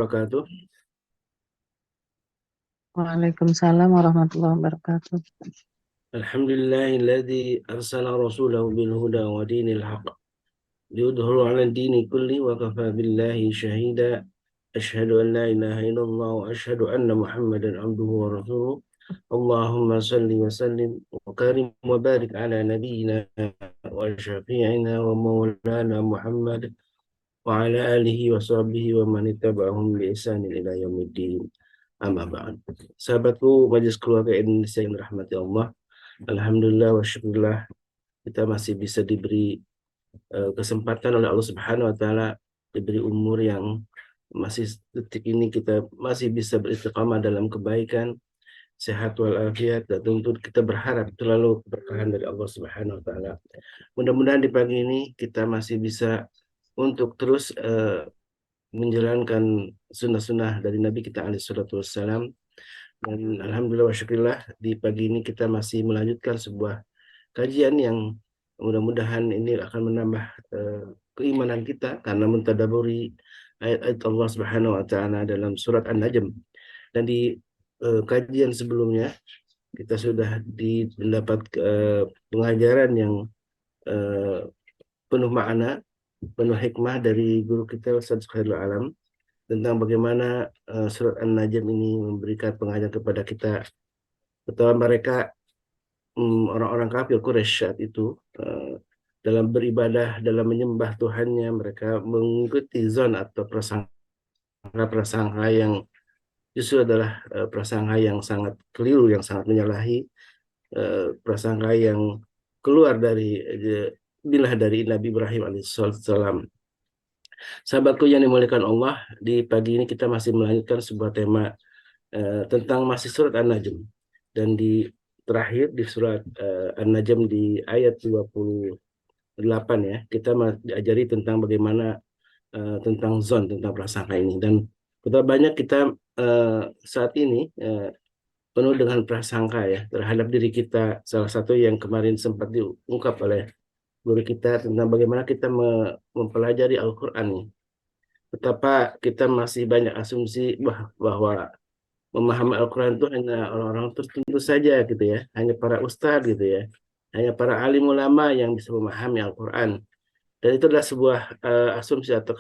Wabarakatuh. Waalaikumsalam warahmatullahi wabarakatuh. Alhamdulillahilladzi arsala rasulahu bil huda wa dinil haqq liyudhhiru 'ala ad-dini kulli wa kafa billahi shahida. Asyhadu an la ilaha illallah wa asyhadu anna Muhammadan abduhu wa rasuluh. Allahumma salli wa sallim wa karim wa barik ala nabiyyina wa syafi'ina wa maulana Muhammad wa ala alihi wa sahbihi wa man ittaba'ahum bi ihsan ila yaumiddin. Amma ba'd. Sahabatku Majelis Keluarga Indonesia yang dirahmati Allah, alhamdulillah wa syukurillah kita masih bisa diberi kesempatan oleh Allah Subhanahu wa taala, diberi umur yang masih detik ini kita masih bisa beristiqamah dalam kebaikan, sehat walafiat, dan tentu kita berharap selalu keberkahan dari Allah Subhanahu wa taala. Mudah-mudahan di pagi ini kita masih bisa untuk terus menjalankan sunnah-sunnah dari Nabi kita alaihi salatu wassalam. Dan alhamdulillah wa syukurillah di pagi ini kita masih melanjutkan sebuah kajian yang mudah-mudahan ini akan menambah keimanan kita karena mentadaburi ayat-ayat Allah Subhanahu wa taala dalam surat An-Najm. Dan di kajian sebelumnya kita sudah mendapat pengajaran yang uh, penuh makna, penuh hikmah dari guru kita Ustaz Khairul Alam tentang bagaimana surat An-Najm ini memberikan pengajaran kepada kita betapa mereka orang-orang kafir Quraisy saat itu dalam beribadah, dalam menyembah Tuhannya, mereka mengikuti zon atau prasangka yang justru adalah prasangka yang sangat keliru, yang sangat menyalahi prasangka yang keluar dari bilah dari Nabi Ibrahim alaihissalam. Sahabatku yang dimuliakan Allah, di pagi ini kita masih melanjutkan sebuah tema tentang masih surat An-Najm. Dan di terakhir di surat An-Najm di ayat 28 ya, kita diajari tentang bagaimana tentang zon, tentang prasangka ini. Dan betapa banyak kita saat ini penuh dengan prasangka ya terhadap diri kita. Salah satu yang kemarin sempat diungkap oleh guru kita tentang bagaimana kita mempelajari Al-Quran nih. Betapa kita masih banyak asumsi bahwa memahami Al-Quran itu hanya orang-orang tertentu saja gitu ya, hanya para ustadz gitu ya, hanya para alim ulama yang bisa memahami Al-Quran. Dan itu adalah sebuah asumsi atau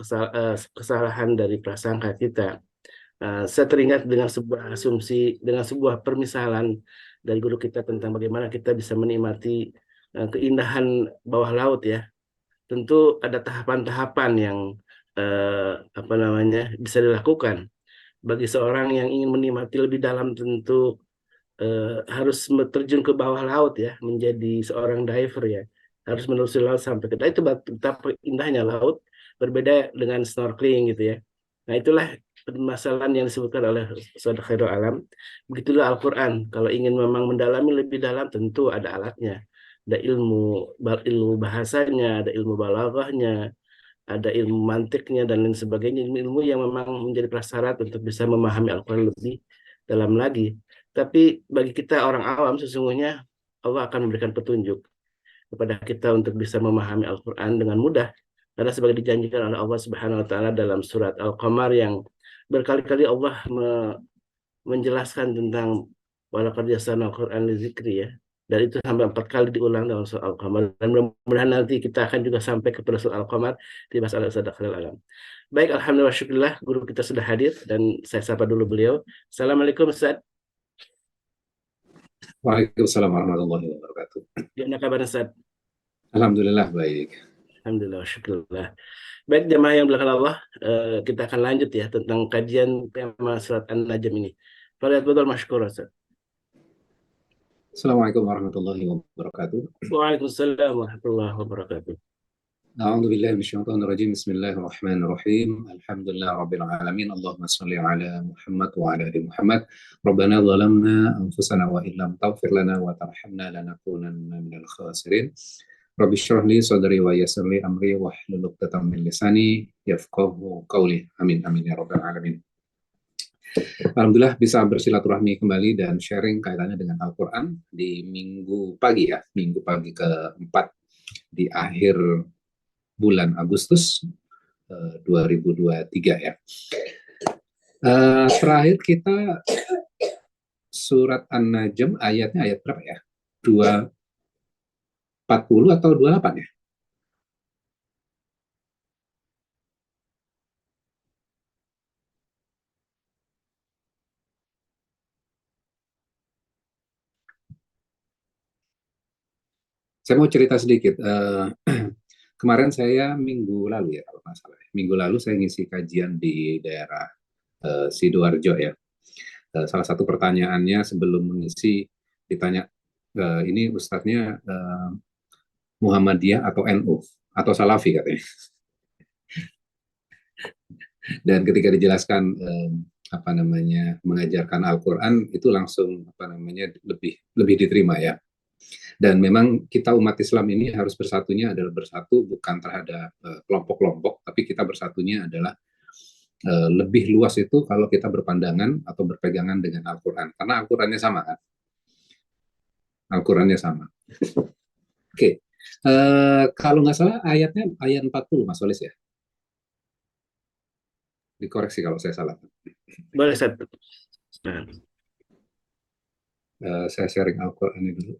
kesalahan dari prasangka kita. Saya teringat dengan sebuah asumsi, dengan sebuah permisalan dari guru kita tentang bagaimana kita bisa menikmati keindahan bawah laut ya. Tentu ada tahapan-tahapan yang apa namanya bisa dilakukan bagi seorang yang ingin menikmati lebih dalam. Tentu harus terjun ke bawah laut ya, menjadi seorang diver ya, harus menelusuri laut sampai ke itu betapa indahnya laut, berbeda dengan snorkeling gitu ya. Nah itulah permasalahan yang disebutkan oleh Saudara Khairul Alam. Begitulah Al-Quran, kalau ingin memang mendalami lebih dalam tentu ada alatnya, ada ilmu bahasanya, ada ilmu balaghahnya, ada ilmu mantiknya dan lain sebagainya, ilmu yang memang menjadi prasyarat untuk bisa memahami Al-Quran lebih dalam lagi. Tapi bagi kita orang awam sesungguhnya Allah akan memberikan petunjuk kepada kita untuk bisa memahami Al-Quran dengan mudah. Karena sebagai dijanjikan oleh Allah Subhanahu wa taala dalam surat Al-Qamar yang berkali-kali Allah menjelaskan tentang walaqad yassarna Al-Quran lizikri ya. Dan itu sampai 4 kali diulang dalam surat Al-Qamar. Dan mudah-mudahan nanti kita akan juga sampai kepada surat Al-Qamar di masalah Sadaqal Alam. Baik, alhamdulillah syukurillah guru kita sudah hadir dan saya sapa dulu beliau. Assalamualaikum Ustaz. Waalaikumsalam warahmatullahi wabarakatuh. Gimana kabar Ustaz? Alhamdulillah baik. Alhamdulillah syukurillah. Baik jemaah yang belakang Allah, kita akan lanjut ya tentang kajian tema surat An-Najm ini. Fadhil masykur Ustaz. Assalamualaikum warahmatullahi wabarakatuh. Waalaikumsalam warahmatullahi wabarakatuh. A'udzu billahi minasyaitonir rajim. Bismillahirrahmanirrahim. Alhamdulillah rabbil alamin. Allahumma shalli ala Muhammad wa ala ali Muhammad. Rabbana zalamna anfusana wa illam taghfir lana wa tarhamna lanakunanna minal khasirin. Rabbi shrah li sadri wa yassir li amri wahlul 'uqdatam min lisani yafqahu qawli. Amin amin ya rabbal alamin. Alhamdulillah bisa bersilaturahmi kembali dan sharing kaitannya dengan Al-Quran di minggu pagi ya, minggu pagi keempat di akhir bulan Agustus 2023 ya. Terakhir kita surat An-Najm ayatnya ayat berapa ya? 240 atau 28 ya? Saya mau cerita sedikit. Kemarin saya minggu lalu ya, kalau nggak salah. Minggu lalu saya ngisi kajian di daerah Sidoarjo ya. Salah satu pertanyaannya sebelum mengisi ditanya, ini ustadznya Muhammadiyah atau NU atau Salafi katanya. Dan ketika dijelaskan apa namanya mengajarkan Al-Quran itu langsung apa namanya lebih diterima ya. Dan memang kita umat Islam ini harus bersatunya adalah bersatu bukan terhadap kelompok-kelompok, tapi kita bersatunya adalah lebih luas itu kalau kita berpandangan atau berpegangan dengan Al-Quran. Karena Al-Qurannya sama kan? Al-Qurannya sama. Oke. Kalau nggak salah ayatnya ayat 40 Mas Solis ya? Dikoreksi kalau saya salah. Boleh, Ustaz. Nah, Saya sharing Al-Quran ini dulu.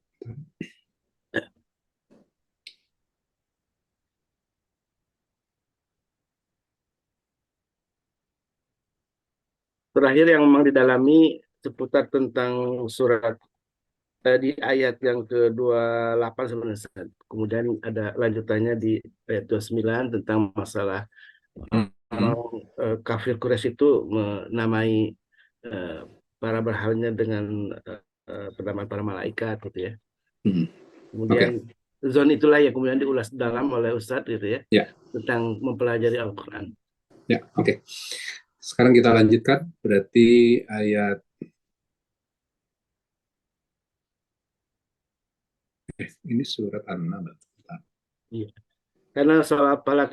terakhir yang memang didalami seputar tentang surat di ayat yang ke-28 sebenarnya, Ustaz. Kemudian ada lanjutannya di ayat 29 tentang masalah kafir Quraisy itu menamai eh, para berhalanya dengan penamaan para malaikat gitu ya. Kemudian zon itulah yang kemudian diulas dalam oleh Ustadz gitu ya, tentang mempelajari Al-Quran. Ya, oke. Sekarang kita lanjutkan, berarti ayat ini surat An-Naml. Iya. Karena soal pala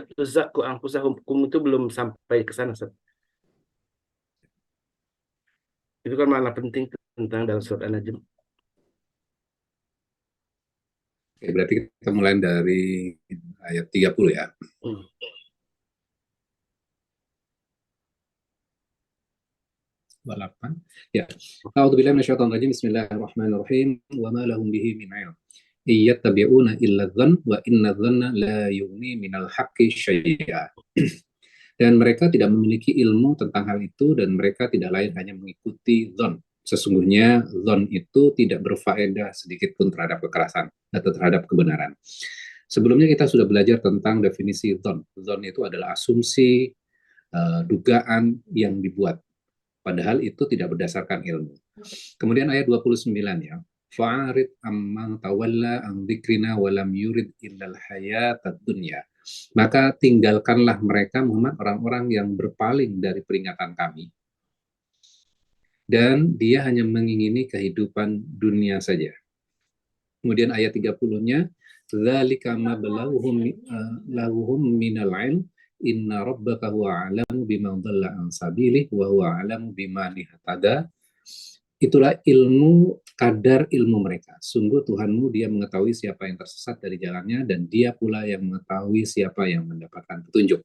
tuzakku angkusahum itu belum sampai ke sana, Ustaz. Itu kan makna penting tentang dalam surat An-Najm. Oke, berarti kita mulai dari ayat 30 ya. Balapan. Ya. A'udzubillahi minasyaitonir rajim. Bismillahirrahmanirrahim. Wa ma lahum bihi min 'ilm. Iyattabi'una illa dhann wa inna dhanna la yughni minal haqqi syai'a. Dan mereka tidak memiliki ilmu tentang hal itu dan mereka tidak lain hanya mengikuti dhon. Sesungguhnya dhon itu tidak berfaedah sedikit pun terhadap kekerasan atau terhadap kebenaran. Sebelumnya kita sudah belajar tentang definisi dhon. Dhon itu adalah asumsi, dugaan yang dibuat. Padahal itu tidak berdasarkan ilmu. Kemudian ayat 29 ya. Fa'arid amman tawalla an dzikrina wa lam yurid illal hayatad dunya. Maka tinggalkanlah mereka Muhammad orang-orang yang berpaling dari peringatan kami. Dan dia hanya mengingini kehidupan dunia saja. Kemudian ayat 30-nya, dzalika ma balawhum minal ilm inna rabbaka huwa a'lamu bima dhalla an sabilihi wa huwa a'lamu biman ihtada. Itulah ilmu, kadar ilmu mereka. Sungguh Tuhanmu dia mengetahui siapa yang tersesat dari jalannya dan dia pula yang mengetahui siapa yang mendapatkan petunjuk.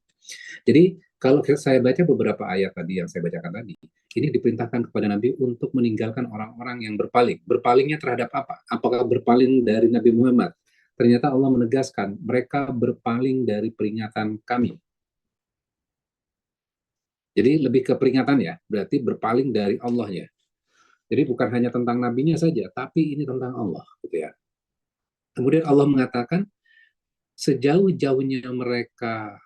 Jadi kalau saya baca beberapa ayat tadi yang saya bacakan tadi, ini diperintahkan kepada Nabi untuk meninggalkan orang-orang yang berpaling. Berpalingnya terhadap apa? Apakah berpaling dari Nabi Muhammad? Ternyata Allah menegaskan mereka berpaling dari peringatan kami. Jadi lebih ke peringatan ya, berarti berpaling dari Allah ya. Jadi bukan hanya tentang nabinya saja, tapi ini tentang Allah, gitu ya. Kemudian Allah mengatakan, sejauh-jauhnya mereka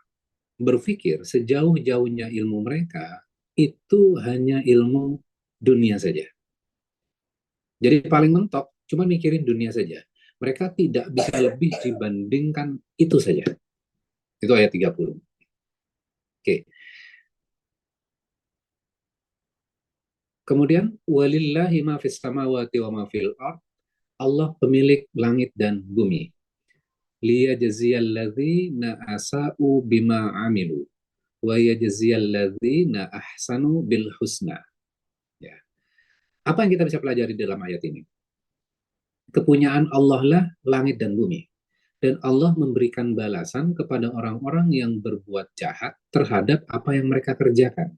berpikir, sejauh-jauhnya ilmu mereka, itu hanya ilmu dunia saja. Jadi paling mentok, cuma mikirin dunia saja. Mereka tidak bisa lebih dibandingkan itu saja. Itu ayat 30. Oke. Kemudian, walillahi ma fis samawati wa ma fil ard. Allah pemilik langit dan bumi. Liyajziyalladzina asa'u bima amilu wa yajziyalladzina ahsanu bil husna. Ya. Apa yang kita bisa pelajari dalam ayat ini? Kepunyaan Allah lah langit dan bumi. Dan Allah memberikan balasan kepada orang-orang yang berbuat jahat terhadap apa yang mereka kerjakan.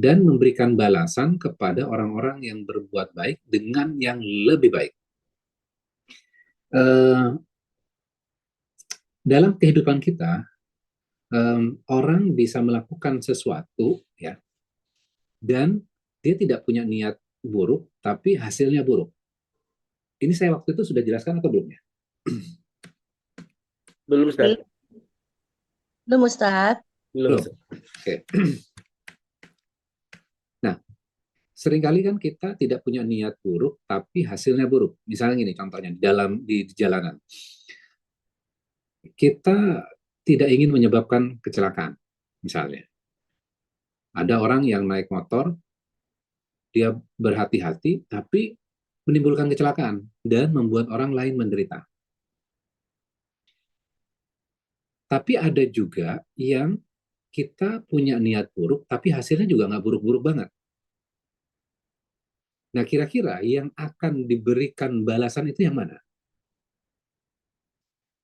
dan memberikan balasan kepada orang-orang yang berbuat baik dengan yang lebih baik. Dalam kehidupan kita, orang bisa melakukan sesuatu, ya, dan dia tidak punya niat buruk, tapi hasilnya buruk. Ini saya waktu itu sudah jelaskan atau belum ya? Belum, Ustaz. Belum, Ustaz. Belum, Belum. Ustaz. Oke. Nah, seringkali kan kita tidak punya niat buruk, tapi hasilnya buruk. Misalnya gini, contohnya di jalanan. Kita tidak ingin menyebabkan kecelakaan, misalnya. Ada orang yang naik motor, dia berhati-hati, tapi menimbulkan kecelakaan dan membuat orang lain menderita. Tapi ada juga yang kita punya niat buruk, tapi hasilnya juga nggak buruk-buruk banget. Nah, kira-kira yang akan diberikan balasan itu yang mana?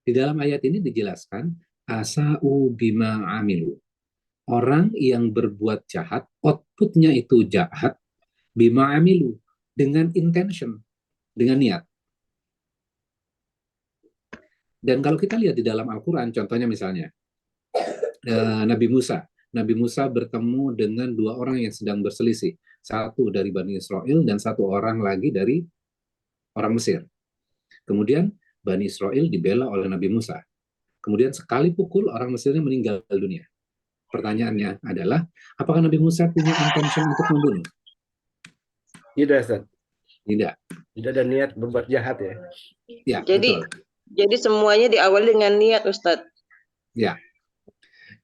Di dalam ayat ini dijelaskan, asa'u bima amilu. Orang yang berbuat jahat, outputnya itu jahat, bima amilu, dengan intention, dengan niat. Dan kalau kita lihat di dalam Al-Quran, contohnya misalnya, Nabi Musa bertemu dengan dua orang yang sedang berselisih. Satu dari Bani Israel dan satu orang lagi dari orang Mesir. Kemudian Bani Israel dibela oleh Nabi Musa. Kemudian sekali pukul orang Mesirnya meninggal dunia. Pertanyaannya adalah, apakah Nabi Musa punya intention untuk membunuh? Tidak, Ustaz. Tidak. Tidak ada niat berbuat jahat ya. Ya, Jadi betul. jadi semuanya diawali dengan niat, Ustaz. Ya.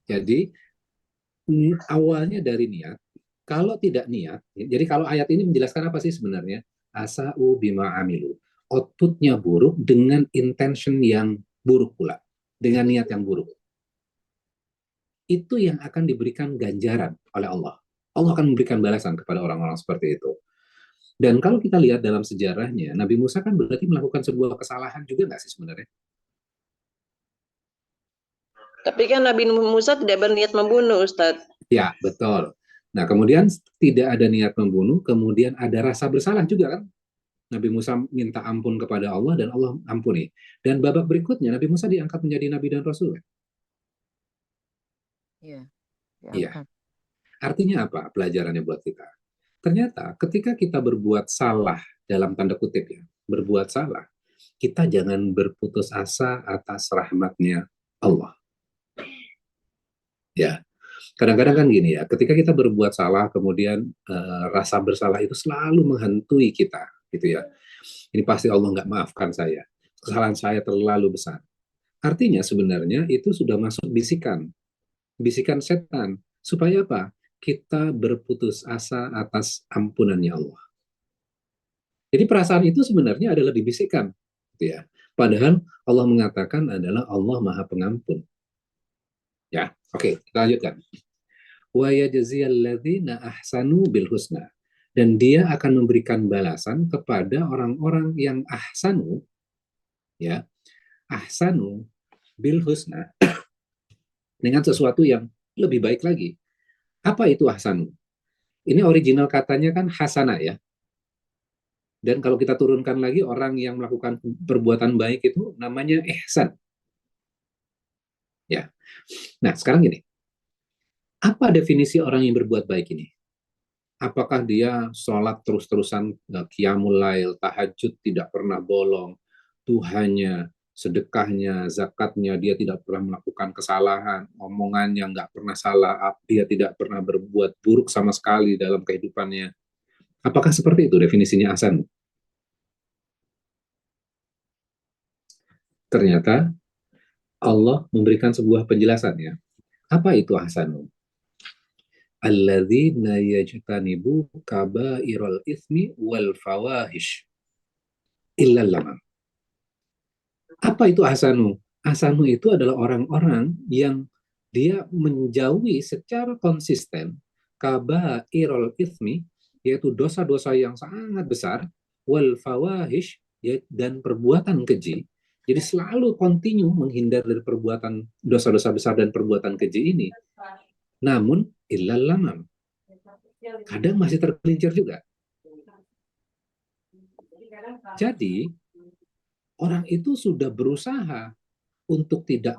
Jadi awalnya dari niat. Kalau tidak niat, jadi kalau ayat ini menjelaskan apa sih sebenarnya? Asa'u bima amilu. Outputnya buruk dengan intention yang buruk pula. Dengan niat yang buruk. Itu yang akan diberikan ganjaran oleh Allah. Allah akan memberikan balasan kepada orang-orang seperti itu. Dan kalau kita lihat dalam sejarahnya, Nabi Musa kan berarti melakukan sebuah kesalahan juga nggak sih sebenarnya? Tapi kan Nabi Musa tidak berniat membunuh, Ustaz. Ya, betul. Nah, kemudian tidak ada niat membunuh, kemudian ada rasa bersalah juga kan? Nabi Musa minta ampun kepada Allah dan Allah ampuni. Dan babak berikutnya, Nabi Musa diangkat menjadi Nabi dan Rasul. Iya, Iya. diangkat. Artinya apa pelajarannya buat kita? Ternyata ketika kita berbuat salah, dalam tanda kutip ya, berbuat salah, kita jangan berputus asa atas rahmatnya Allah. Ya, kadang-kadang kan gini ya, ketika kita berbuat salah, kemudian rasa bersalah itu selalu menghantui kita, gitu ya. Ini pasti Allah nggak maafkan saya. Kesalahan saya terlalu besar. Artinya sebenarnya itu sudah masuk bisikan setan. Supaya apa? Kita berputus asa atas ampunannya Allah. Jadi perasaan itu sebenarnya adalah dibisikkan, gitu ya. Padahal Allah mengatakan adalah Allah Maha Pengampun. Ya, oke, kita lanjutkan. Wa yajziyal ladzina ahsanu bil husna. Dan dia akan memberikan balasan kepada orang-orang yang ahsanu, ya, ahsanu bil husna, dengan sesuatu yang lebih baik lagi. Apa itu ahsanu? Ini original katanya kan hasanah ya. Dan kalau kita turunkan lagi, orang yang melakukan perbuatan baik itu namanya ihsan. Ya. Nah, sekarang gini. Apa definisi orang yang berbuat baik ini? Apakah dia sholat terus-terusan, qiyamul lail, tahajud tidak pernah bolong, Tuhannya, sedekahnya, zakatnya, dia tidak pernah melakukan kesalahan, omongannya nggak pernah salah, dia tidak pernah berbuat buruk sama sekali dalam kehidupannya. Apakah seperti itu definisinya ahsan? Ternyata Allah memberikan sebuah penjelasan ya. Apa itu ahsanu? Alladzina yajtanibu kabairal itsmi wal fawahish illa lamam. Apa itu ahsanu? Ahsanu itu adalah orang-orang yang dia menjauhi secara konsisten kabairal itsmi, yaitu dosa-dosa yang sangat besar, wal fawahish, dan perbuatan keji. Jadi selalu kontinu menghindar dari perbuatan dosa-dosa besar dan perbuatan keji ini. Namun illal lamam, kadang masih tergelincir juga. Jadi orang itu sudah berusaha untuk tidak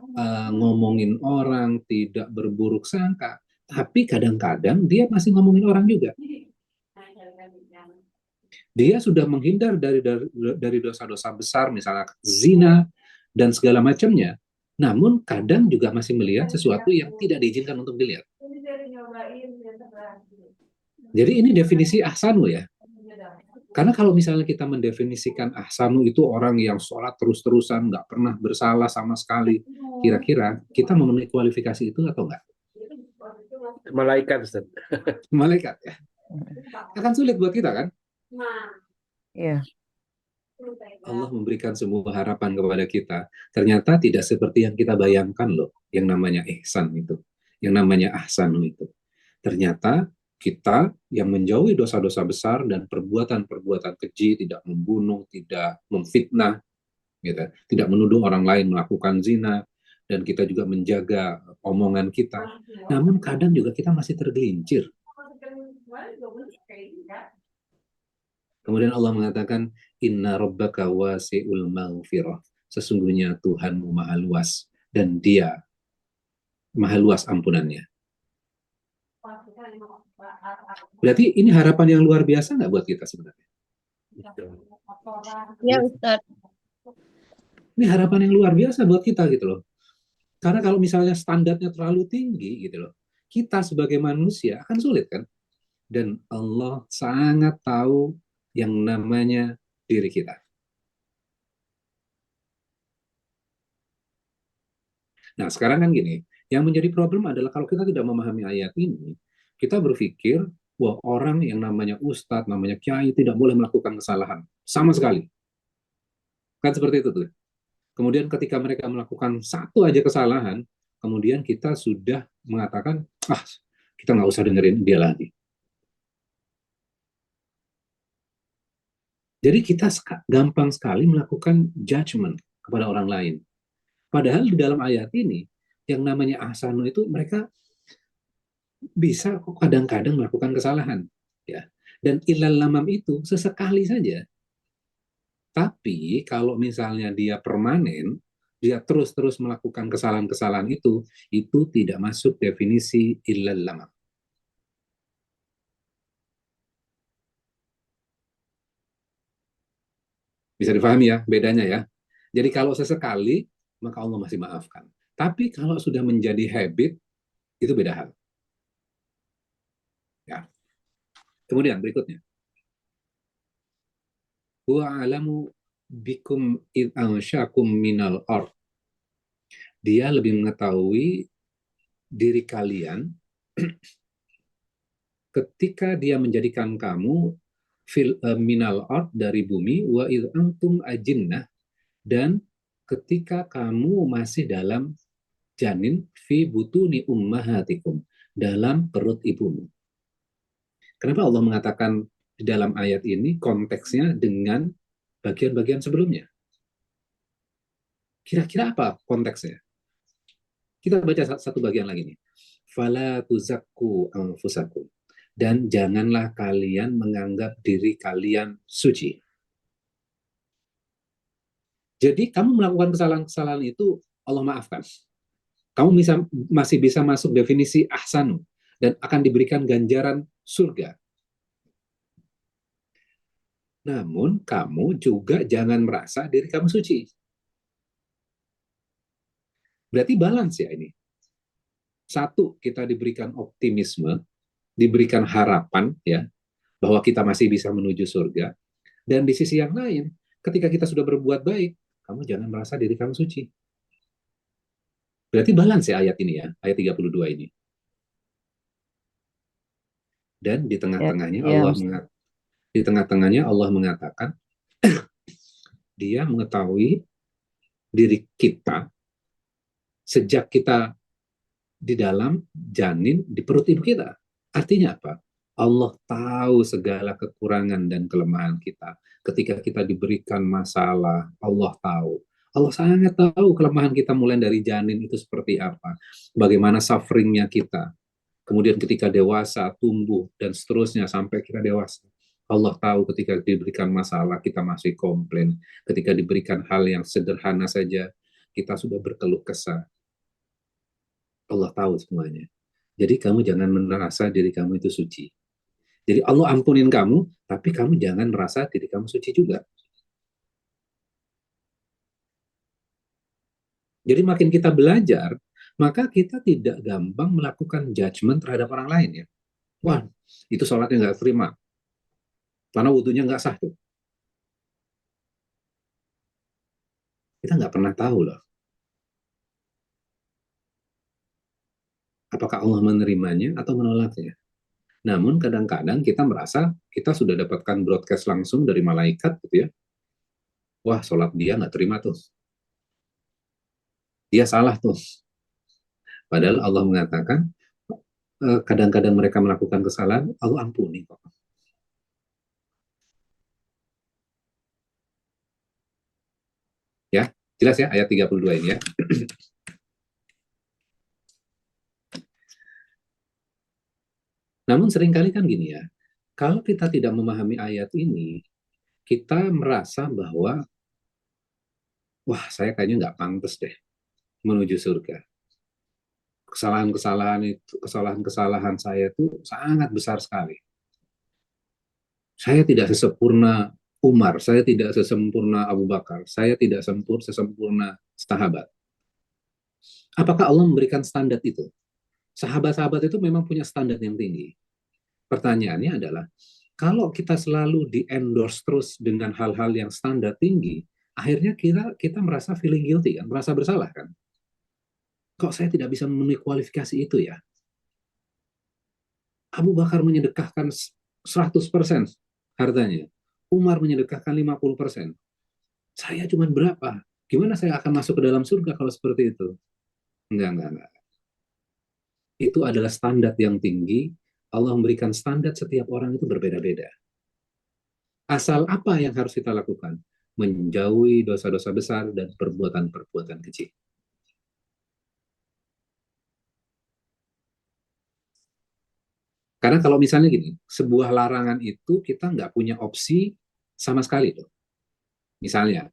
ngomongin orang, tidak berburuk sangka, tapi kadang-kadang dia masih ngomongin orang juga. Dia sudah menghindar dari dosa-dosa besar, misalnya zina dan segala macamnya. Namun kadang juga masih melihat sesuatu yang tidak diizinkan untuk dilihat. Jadi ini definisi ahsanu ya. Karena kalau misalnya kita mendefinisikan ahsanu itu orang yang sholat terus-terusan, nggak pernah bersalah sama sekali, kira-kira kita memenuhi kualifikasi itu atau enggak? Malaikat, Ustaz. Malaikat ya. Akan sulit buat kita kan? Iya. Allah memberikan sebuah harapan kepada kita. Ternyata tidak seperti yang kita bayangkan loh, yang namanya ihsan itu, yang namanya ahsanu itu. Ternyata kita yang menjauhi dosa-dosa besar dan perbuatan-perbuatan keji, tidak membunuh, tidak memfitnah, gitu, tidak menuduh orang lain melakukan zina, dan kita juga menjaga omongan kita. Namun kadang juga kita masih tergelincir. Kemudian Allah mengatakan, Inna rabbaka wasi'ul maghfirah. Sesungguhnya Tuhanmu maha luas, dan Dia maha luas ampunannya. Berarti ini harapan yang luar biasa nggak buat kita sebenarnya? Ya Ustaz. Ini harapan yang luar biasa buat kita gitu loh. Karena kalau misalnya standarnya terlalu tinggi gitu loh, kita sebagai manusia akan sulit kan? Dan Allah sangat tahu yang namanya diri kita. Nah, sekarang kan gini, yang menjadi problem adalah kalau kita tidak memahami ayat ini, kita berpikir, wah orang yang namanya ustadz, namanya kiai tidak boleh melakukan kesalahan. Sama sekali. Kan seperti itu tuh. Kemudian ketika mereka melakukan satu aja kesalahan, kemudian kita sudah mengatakan, kita nggak usah dengerin dia lagi. Jadi kita gampang sekali melakukan judgment kepada orang lain. Padahal di dalam ayat ini, yang namanya ahsanu itu mereka bisa kadang-kadang melakukan kesalahan. Ya. Dan ilal lamam itu sesekali saja. Tapi kalau misalnya dia permanen, dia terus-terus melakukan kesalahan-kesalahan itu tidak masuk definisi illal lamam. Bisa dipahami ya bedanya ya. Jadi kalau sesekali, maka Allah masih maafkan. Tapi kalau sudah menjadi habit, itu beda hal. Ya. Kemudian berikutnya. Wa alamu bikum id ansyakum minal ard. Dia lebih mengetahui diri kalian ketika dia menjadikan kamu minal ard dari bumi wa id antum ajinnah, dan ketika kamu masih dalam janin fi butuni ummahatikum, dalam perut ibumu. Kenapa Allah mengatakan di dalam ayat ini konteksnya dengan bagian-bagian sebelumnya? Kira-kira apa konteksnya? Kita baca satu bagian lagi nih. Fala tuzakku anfusakum. Dan janganlah kalian menganggap diri kalian suci. Jadi kamu melakukan kesalahan-kesalahan itu Allah maafkan. Kamu masih bisa masuk definisi ahsanu dan akan diberikan ganjaran surga. Namun kamu juga jangan merasa diri kamu suci. Berarti balance ya ini. Satu, kita diberikan optimisme, diberikan harapan ya bahwa kita masih bisa menuju surga. Dan di sisi yang lain, ketika kita sudah berbuat baik, kamu jangan merasa diri kamu suci. Berarti balance ya ayat ini ya, ayat 32 ini. Dan di tengah-tengahnya Allah mengatakan Dia mengetahui diri kita sejak kita di dalam janin di perut ibu kita. Artinya apa? Allah tahu segala kekurangan dan kelemahan kita. Ketika kita diberikan masalah, Allah tahu. Allah sangat tahu kelemahan kita mulai dari janin itu seperti apa. Bagaimana sufferingnya kita. kemudian ketika dewasa, tumbuh, dan seterusnya sampai kita dewasa. Allah tahu ketika diberikan masalah, kita masih komplain. Ketika diberikan hal yang sederhana saja, kita sudah berkeluh kesah. Allah tahu semuanya. Jadi kamu jangan merasa diri kamu itu suci. Jadi Allah ampunin kamu, tapi kamu jangan merasa diri kamu suci juga. Jadi makin kita belajar, maka kita tidak gampang melakukan judgement terhadap orang lain ya. Wah, itu sholatnya nggak terima. Karena wudhunya nggak sah tuh. Kita nggak pernah tahu loh. Apakah Allah menerimanya atau menolaknya. Namun kadang-kadang kita merasa kita sudah dapatkan broadcast langsung dari malaikat gitu ya. Wah, sholat dia nggak terima tuh. Dia salah tuh. Padahal Allah mengatakan, kadang-kadang mereka melakukan kesalahan, Allah ampuni kok. Ya, jelas ya ayat 32 ini ya. Namun seringkali kan gini ya, kalau kita tidak memahami ayat ini, kita merasa bahwa, wah saya kayaknya nggak pantas deh menuju surga. Kesalahan-kesalahan saya itu sangat besar sekali. Saya tidak sesempurna Umar, saya tidak sesempurna Abu Bakar, saya tidak sesempurna sahabat. Apakah Allah memberikan standar itu? Sahabat-sahabat itu memang punya standar yang tinggi. Pertanyaannya adalah, kalau kita selalu di-endorse terus dengan hal-hal yang standar tinggi, akhirnya kita merasa feeling guilty, kan? Merasa bersalah kan? Kok saya tidak bisa memenuhi kualifikasi itu ya? Abu Bakar menyedekahkan 100% hartanya. Umar menyedekahkan 50%. Saya cuma berapa? Gimana saya akan masuk ke dalam surga kalau seperti itu? Enggak. Itu adalah standar yang tinggi. Allah memberikan standar setiap orang itu berbeda-beda. Asal apa yang harus kita lakukan? Menjauhi dosa-dosa besar dan perbuatan-perbuatan kecil. Karena kalau misalnya gini, sebuah larangan itu kita nggak punya opsi sama sekali loh. Misalnya,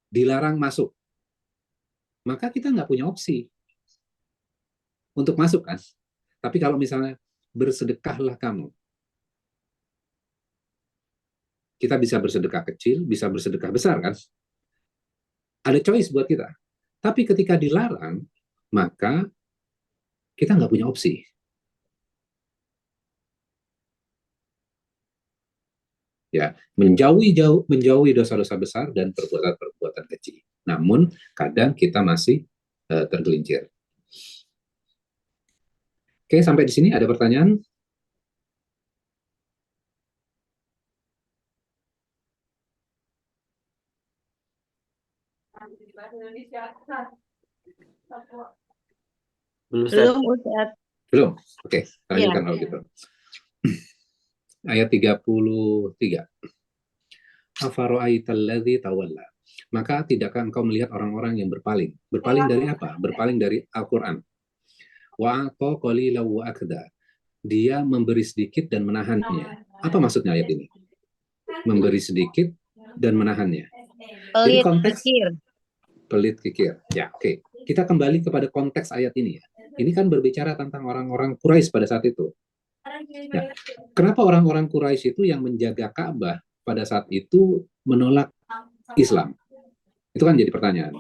dilarang masuk, maka kita nggak punya opsi untuk masuk kan. Tapi kalau misalnya bersedekahlah kamu, kita bisa bersedekah kecil, bisa bersedekah besar kan. Ada choice buat kita. Tapi ketika dilarang, maka kita nggak punya opsi. Ya, menjauhi dosa-dosa besar dan perbuatan-perbuatan kecil. Namun kadang kita masih tergelincir. Oke, sampai di sini ada pertanyaan? Belum, Ustaz. Belum? Oke, Iya. lanjutkan kalau gitu. Ayat 33. Afara'aitalladzi tawalla. Maka tidakkah engkau melihat orang-orang yang berpaling? Berpaling dari apa? Berpaling dari Al-Quran. Wa'ata qalilan wa akda. Dia memberi sedikit dan menahannya. Apa maksudnya ayat ini? Memberi sedikit dan menahannya. Jadi konteks pelit kikir. Ya, oke. Kita kembali kepada konteks ayat ini ya. Ini kan berbicara tentang orang-orang Quraisy pada saat itu. Ya. Kenapa orang-orang Quraisy itu yang menjaga Ka'bah pada saat itu menolak Islam? Itu kan jadi pertanyaan.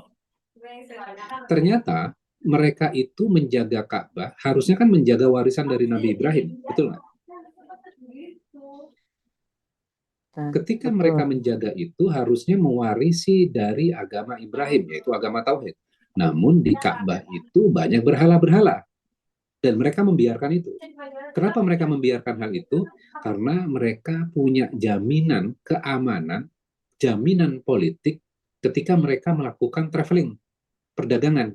Ternyata mereka itu menjaga Ka'bah, harusnya kan menjaga warisan dari Nabi Ibrahim, betul nggak? Ketika mereka menjaga itu, harusnya mewarisi dari agama Ibrahim, yaitu agama Tauhid. Namun di Ka'bah itu banyak berhala-berhala. Dan mereka membiarkan itu. Kenapa mereka membiarkan hal itu? Karena mereka punya jaminan keamanan, jaminan politik ketika mereka melakukan traveling, perdagangan.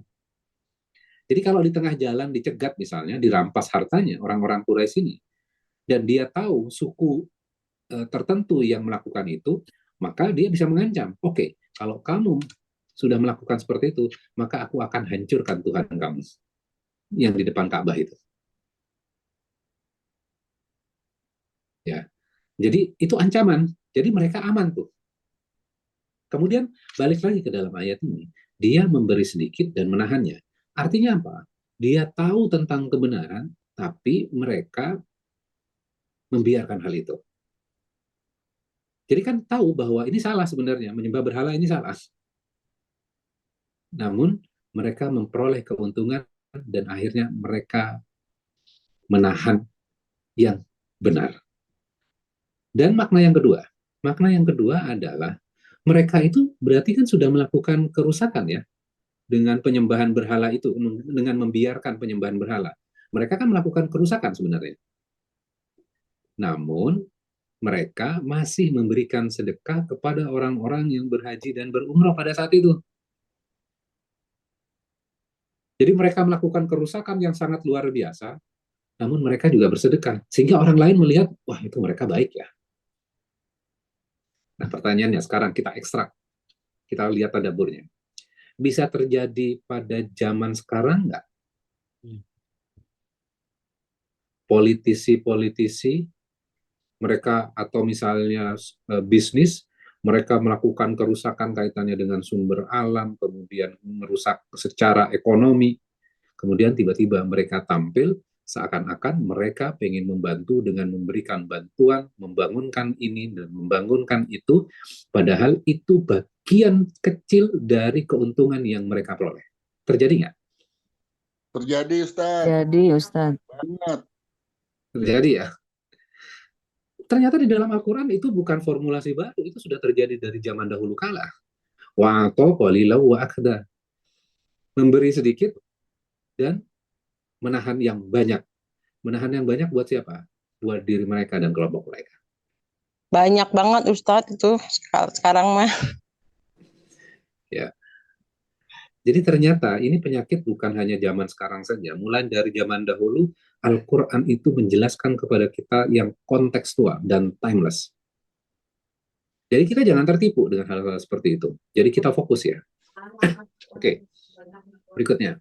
Jadi kalau di tengah jalan dicegat misalnya, dirampas hartanya orang-orang Quraisy ini, dan dia tahu suku tertentu yang melakukan itu, maka dia bisa mengancam, oke, kalau kamu sudah melakukan seperti itu, maka aku akan hancurkan Tuhan kamu yang di depan Ka'bah itu. Jadi itu ancaman. Jadi mereka aman tuh. Kemudian balik lagi ke dalam ayat ini, dia memberi sedikit dan menahannya. Artinya apa? Dia tahu tentang kebenaran, tapi mereka membiarkan hal itu. Jadi kan tahu bahwa ini salah sebenarnya, menyembah berhala ini salah. Namun mereka memperoleh keuntungan dan akhirnya mereka menahan yang benar. Dan makna yang kedua adalah mereka itu berarti kan sudah melakukan kerusakan ya dengan penyembahan berhala itu, dengan membiarkan penyembahan berhala. Mereka kan melakukan kerusakan sebenarnya. Namun mereka masih memberikan sedekah kepada orang-orang yang berhaji dan berumrah pada saat itu. Jadi mereka melakukan kerusakan yang sangat luar biasa, namun mereka juga bersedekah. Sehingga orang lain melihat, wah itu mereka baik ya. Nah pertanyaannya sekarang kita ekstrak, kita lihat tadaburnya. Bisa terjadi pada zaman sekarang nggak? Politisi-politisi, mereka atau misalnya bisnis, mereka melakukan kerusakan kaitannya dengan sumber alam, kemudian merusak secara ekonomi, kemudian tiba-tiba mereka tampil seakan-akan mereka ingin membantu dengan memberikan bantuan, membangunkan ini dan membangunkan itu, padahal itu bagian kecil dari keuntungan yang mereka peroleh. Terjadi nggak? Terjadi, Ustaz. Jadi Ustadz. Banget. Terjadi ya. Ternyata di dalam Al-Quran itu bukan formulasi baru, itu sudah terjadi dari zaman dahulu kala. Wa'ato qalilau wa akda. Memberi sedikit dan menahan yang banyak. Menahan yang banyak buat siapa? Buat diri mereka dan kelompok mereka. Banyak banget Ustadz itu sekarang mah. Ya. Jadi ternyata ini penyakit bukan hanya zaman sekarang saja. Mulai dari zaman dahulu, Al-Quran itu menjelaskan kepada kita yang kontekstual dan timeless. Jadi kita jangan tertipu dengan hal-hal seperti itu. Jadi kita fokus ya. Oke. Berikutnya.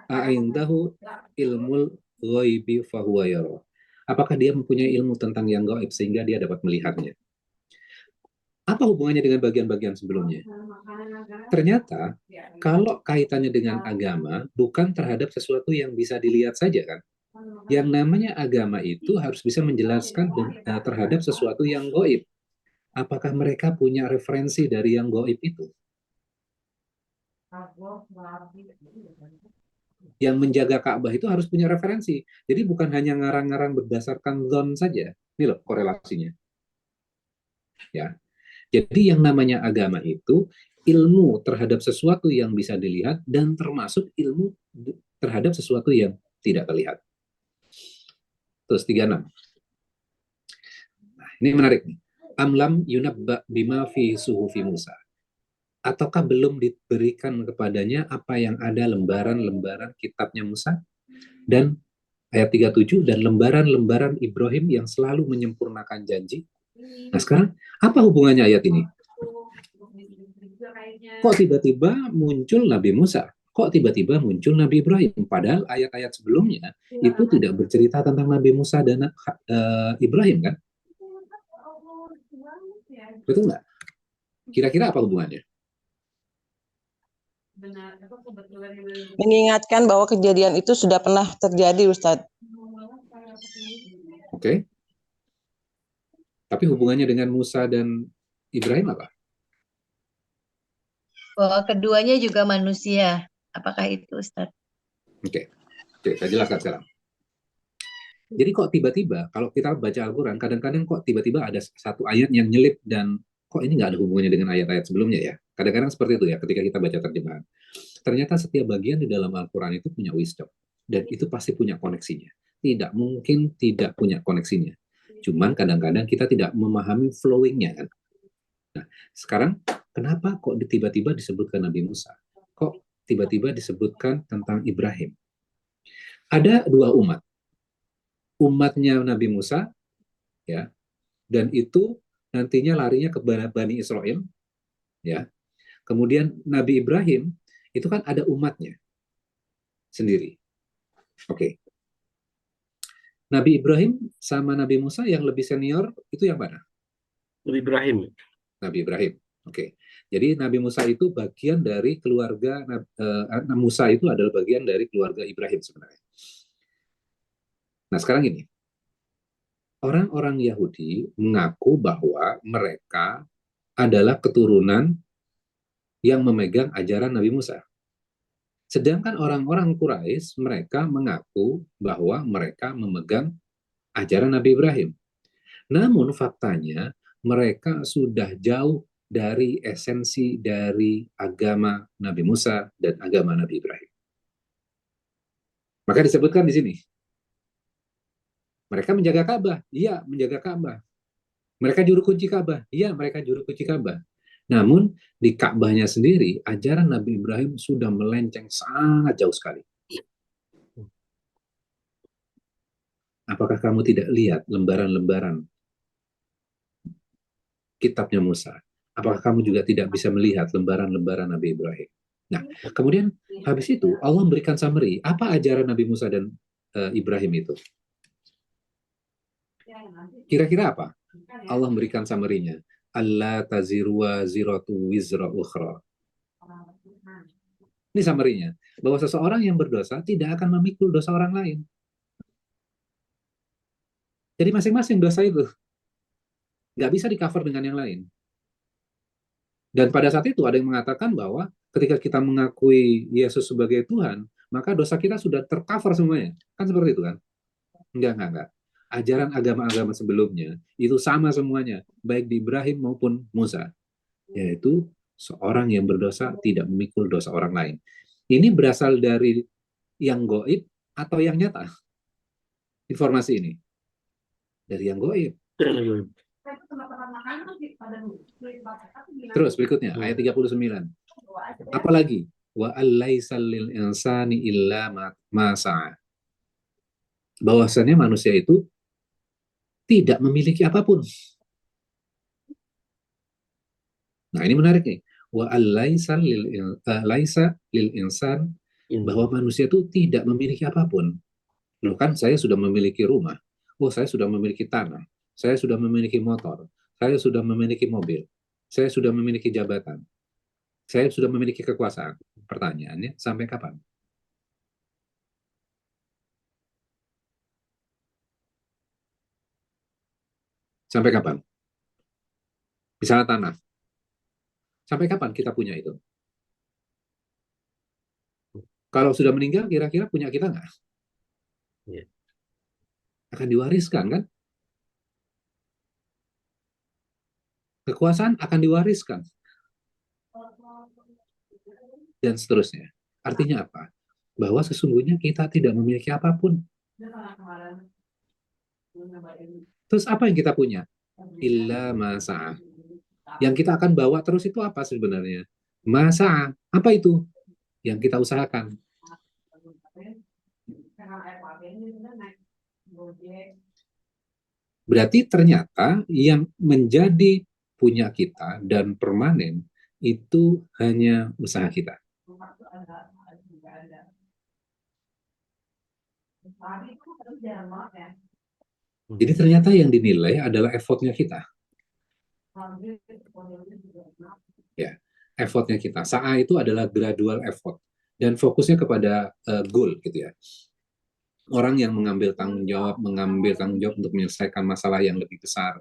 A'indahu ilmul ghaibi fahuwa yara. Apakah dia mempunyai ilmu tentang yang gaib sehingga dia dapat melihatnya? Apa hubungannya dengan bagian-bagian sebelumnya? Ternyata kalau kaitannya dengan agama bukan terhadap sesuatu yang bisa dilihat saja kan. Yang namanya agama itu harus bisa menjelaskan terhadap sesuatu yang gaib. Apakah mereka punya referensi dari yang gaib itu? Yang menjaga Ka'bah itu harus punya referensi. Jadi bukan hanya ngarang-ngarang berdasarkan zon saja. Ini loh korelasinya. Ya. Jadi yang namanya agama itu ilmu terhadap sesuatu yang bisa dilihat dan termasuk ilmu terhadap sesuatu yang tidak terlihat. Terus 36. Nah, ini menarik nih. Amlam yunabba bima fi suhufi Musa. Ataukah belum diberikan kepadanya apa yang ada lembaran-lembaran kitabnya Musa? Dan ayat 37, dan lembaran-lembaran Ibrahim yang selalu menyempurnakan janji. Nah sekarang, apa hubungannya ayat ini? Kok tiba-tiba muncul Nabi Musa? Kok tiba-tiba muncul Nabi Ibrahim? Padahal ayat-ayat sebelumnya itu tidak bercerita tentang Nabi Musa dan Ibrahim kan? Betul nggak? Kira-kira apa hubungannya? Mengingatkan bahwa kejadian itu sudah pernah terjadi Ustadz. Oke. Tapi hubungannya dengan Musa dan Ibrahim apa? Bahwa keduanya juga manusia. Apakah itu, Ustadz? Oke, saya jelaskan sekarang. Jadi kok tiba-tiba, kalau kita baca Al-Quran, kadang-kadang kok tiba-tiba ada satu ayat yang nyelip dan kok ini nggak ada hubungannya dengan ayat-ayat sebelumnya ya. Kadang-kadang seperti itu ya, ketika kita baca terjemahan. Ternyata setiap bagian di dalam Al-Quran itu punya wisdom. Dan itu pasti punya koneksinya. Tidak mungkin tidak punya koneksinya. Cuman kadang-kadang kita tidak memahami flowing-nya kan. Nah, sekarang kenapa kok tiba-tiba disebutkan Nabi Musa? Kok tiba-tiba disebutkan tentang Ibrahim? Ada dua umat. Umatnya Nabi Musa, ya, dan itu nantinya larinya ke Bani Israel, ya. Kemudian Nabi Ibrahim itu kan ada umatnya sendiri. Oke. Nabi Ibrahim sama Nabi Musa yang lebih senior itu yang mana? Nabi Ibrahim. Nabi Ibrahim. Oke. Jadi Nabi Musa itu bagian dari keluarga Musa itu adalah bagian dari keluarga Ibrahim sebenarnya. Nah, sekarang ini orang-orang Yahudi mengaku bahwa mereka adalah keturunan yang memegang ajaran Nabi Musa. Sedangkan orang-orang Quraisy mereka mengaku bahwa mereka memegang ajaran Nabi Ibrahim. Namun faktanya mereka sudah jauh dari esensi dari agama Nabi Musa dan agama Nabi Ibrahim. Maka disebutkan di sini. Mereka menjaga Ka'bah, iya menjaga Ka'bah. Mereka juru kunci Ka'bah, iya mereka juru kunci Ka'bah. Namun di Ka'bahnya sendiri, ajaran Nabi Ibrahim sudah melenceng sangat jauh sekali. Apakah kamu tidak lihat lembaran-lembaran kitabnya Musa? Apakah kamu juga tidak bisa melihat lembaran-lembaran Nabi Ibrahim? Nah, kemudian habis itu Allah memberikan summary. Apa ajaran Nabi Musa dan Ibrahim itu? Kira-kira apa? Allah memberikan summary-nya. Allah taziru waziratu wizra ukhra. Ini summary-nya. Bahwa seseorang yang berdosa tidak akan memikul dosa orang lain. Jadi masing-masing dosa itu nggak bisa di-cover dengan yang lain. Dan pada saat itu ada yang mengatakan bahwa ketika kita mengakui Yesus sebagai Tuhan, maka dosa kita sudah tercover semuanya. Kan seperti itu kan? Enggak. Ajaran agama-agama sebelumnya itu sama semuanya, baik di Ibrahim maupun Musa, yaitu seorang yang berdosa tidak memikul dosa orang lain. Ini berasal dari yang gaib atau yang nyata? Informasi ini dari yang gaib. Terus berikutnya ayat 39. Apalagi wa allaisal lil insani illa ma sa'a. Bahwasannya manusia itu tidak memiliki apapun. Nah, ini menarik nih. Wa allaisal laisa lil insan, bahwa manusia itu tidak memiliki apapun. Loh kan saya sudah memiliki rumah. Oh, saya sudah memiliki tanah. Saya sudah memiliki motor. Saya sudah memiliki mobil. Saya sudah memiliki jabatan. Saya sudah memiliki kekuasaan. Pertanyaannya, sampai kapan? Sampai kapan? Misalnya tanah. Sampai kapan kita punya itu? Kalau sudah meninggal, kira-kira punya kita nggak? Ya. Akan diwariskan, kan? Kekuasaan akan diwariskan. Dan seterusnya. Artinya apa? Bahwa sesungguhnya kita tidak memiliki apapun. Terus apa yang kita punya? Illa masa. Yang kita akan bawa terus itu apa sebenarnya? Masa. Apa itu? Yang kita usahakan. Berarti ternyata yang menjadi punya kita dan permanen itu hanya usaha kita. Jadi ternyata yang dinilai adalah effortnya kita. Ya, effortnya kita. Sa'a itu adalah gradual effort dan fokusnya kepada goal gitu ya. Orang yang mengambil tanggung jawab untuk menyelesaikan masalah yang lebih besar.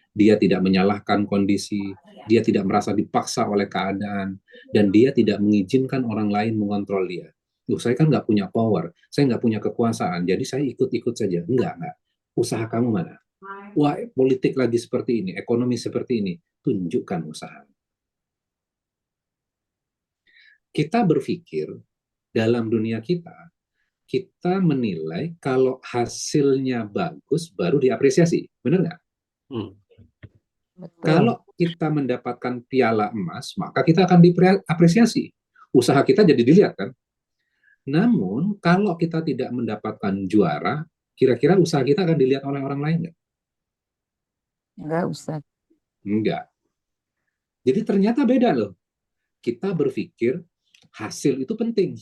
Dia tidak menyalahkan kondisi, dia tidak merasa dipaksa oleh keadaan, dan dia tidak mengizinkan orang lain mengontrol dia. Saya kan nggak punya power, saya nggak punya kekuasaan, jadi saya ikut-ikut saja. Enggak. Usaha kamu mana? Wah, politik lagi seperti ini, ekonomi seperti ini. Tunjukkan usaha. Kita berpikir dalam dunia kita menilai kalau hasilnya bagus baru diapresiasi. Benar nggak? Betul. Kalau kita mendapatkan piala emas, maka kita akan diapresiasi. Usaha kita jadi dilihat kan? Namun, kalau kita tidak mendapatkan juara, kira-kira usaha kita akan dilihat oleh orang lain nggak? Enggak, Ustaz. Enggak. Jadi ternyata beda loh. Kita berpikir hasil itu penting.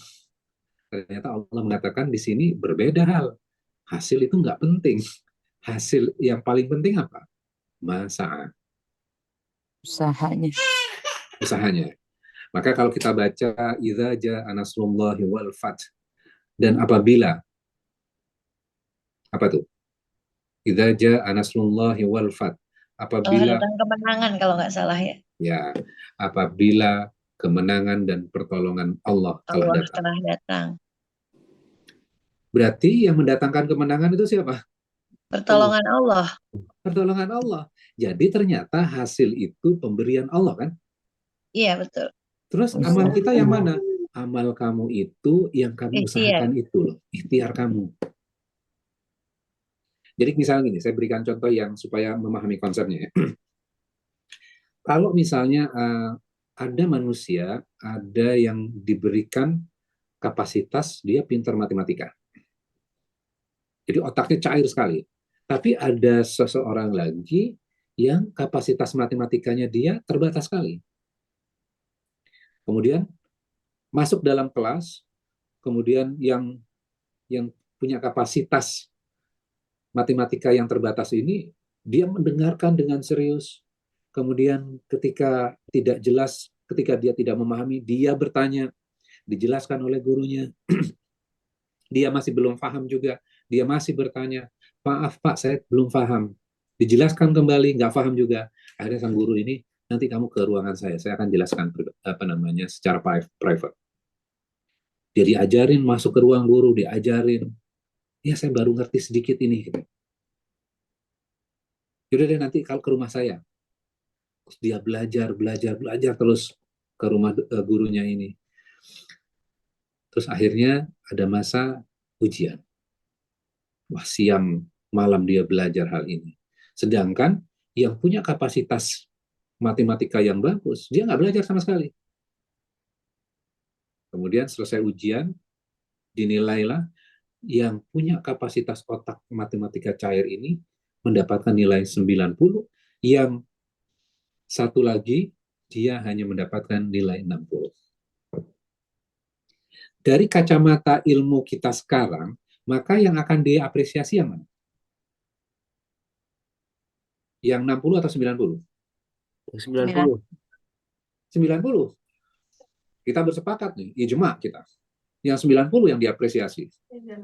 Ternyata Allah mengatakan di sini berbeda hal. Hasil itu nggak penting. Hasil yang paling penting apa? Masa Usahanya. usahanya. Maka kalau kita baca idza jaa nasrullahi wal fath, dan apabila, apa tuh? Idza jaa nasrullahi wal fath, Kalau apabila, datang kemenangan kalau nggak salah ya. ya, apabila kemenangan dan pertolongan Allah telah Allah datang. telah datang. Berarti yang mendatangkan kemenangan itu siapa? Pertolongan Allah. Pertolongan Allah. Jadi ternyata hasil itu pemberian Allah kan? Iya betul. Terus amal kita yang mana? Amal kamu itu yang kamu Ikhtiar. usahakan itu loh, ikhtiar kamu. Jadi misalnya gini, saya berikan contoh yang supaya memahami konsepnya ya. Kalau misalnya ada manusia, ada yang diberikan kapasitas dia pintar matematika. Jadi otaknya cair sekali. Tapi ada seseorang lagi yang kapasitas matematikanya dia terbatas sekali. Kemudian masuk dalam kelas, kemudian yang punya kapasitas matematika yang terbatas ini, dia mendengarkan dengan serius. Kemudian ketika tidak jelas, ketika dia tidak memahami, dia bertanya, dijelaskan oleh gurunya. Dia masih belum paham juga, dia masih bertanya, maaf Pak, saya belum paham. Dijelaskan kembali, nggak paham juga. Akhirnya sang guru ini, nanti kamu ke ruangan saya akan jelaskan secara private. Dia diajarin masuk ke ruang guru, diajarin. Ya saya baru ngerti sedikit ini. Gitu. Yaudah deh nanti kalau ke rumah saya. Terus dia belajar terus ke rumah gurunya ini. Terus akhirnya ada masa ujian. Wah, siang malam dia belajar hal ini. Sedangkan yang punya kapasitas matematika yang bagus, dia nggak belajar sama sekali. Kemudian selesai ujian, dinilailah yang punya kapasitas otak matematika cair ini mendapatkan nilai 90, yang satu lagi dia hanya mendapatkan nilai 60. Dari kacamata ilmu kita sekarang, maka yang akan diapresiasi yang mana? Yang 60 atau 90? 90. 90. Kita bersepakat nih, ijma kita. Yang 90 yang diapresiasi.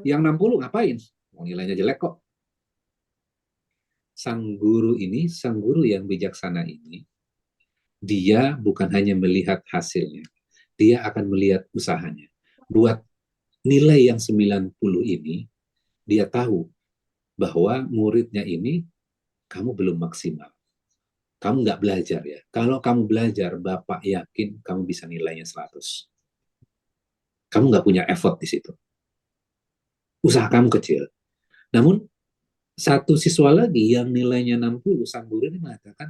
Yang 60 ngapain? Nilainya jelek kok. Sang guru yang bijaksana ini, dia bukan hanya melihat hasilnya, dia akan melihat usahanya. Buat nilai yang 90 ini, dia tahu bahwa muridnya ini, kamu belum maksimal. Kamu nggak belajar ya. Kalau kamu belajar, Bapak yakin kamu bisa nilainya 100. Kamu nggak punya effort di situ. Usaha kamu kecil. Namun, satu siswa lagi yang nilainya 60, sang guru ini mengatakan,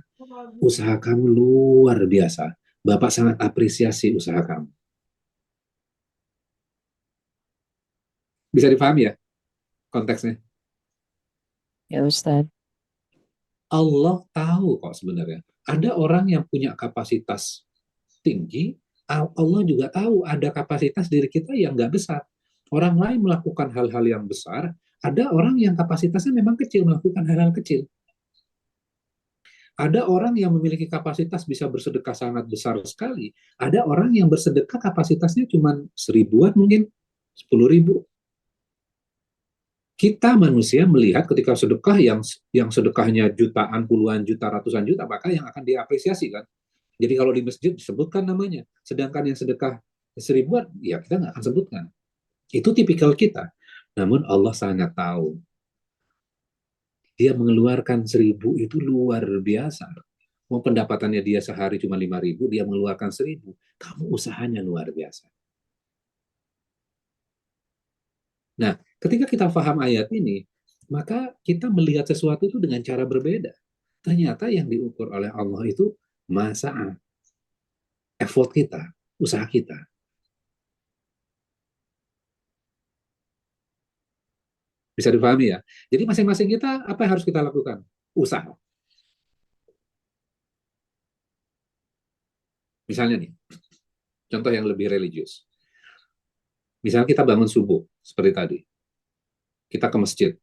usaha kamu luar biasa. Bapak sangat apresiasi usaha kamu. Bisa dipahami ya konteksnya? Ya Ustaz. Allah tahu kok sebenarnya. Ada orang yang punya kapasitas tinggi, Allah juga tahu ada kapasitas diri kita yang nggak besar. Orang lain melakukan hal-hal yang besar, ada orang yang kapasitasnya memang kecil, melakukan hal-hal kecil. Ada orang yang memiliki kapasitas bisa bersedekah sangat besar sekali. Ada orang yang bersedekah kapasitasnya cuma 1000-an mungkin, 10.000. Kita manusia melihat ketika sedekah yang sedekahnya jutaan, puluhan juta, ratusan juta, maka yang akan diapresiasi kan. Jadi kalau di masjid disebutkan namanya. Sedangkan yang sedekah 1000-an, ya kita nggak akan sebutkan. Itu tipikal kita. Namun Allah sangat tahu. Dia mengeluarkan 1000 itu luar biasa. Mau pendapatannya dia sehari cuma 5.000, dia mengeluarkan 1000. Kamu usahanya luar biasa. Nah, ketika kita paham ayat ini, maka kita melihat sesuatu itu dengan cara berbeda. Ternyata yang diukur oleh Allah itu masa effort kita, usaha kita. Bisa dipahami ya? Jadi masing-masing kita, apa yang harus kita lakukan? Usaha. Misalnya nih, contoh yang lebih religius. Misalnya kita bangun subuh, seperti tadi. Kita ke masjid.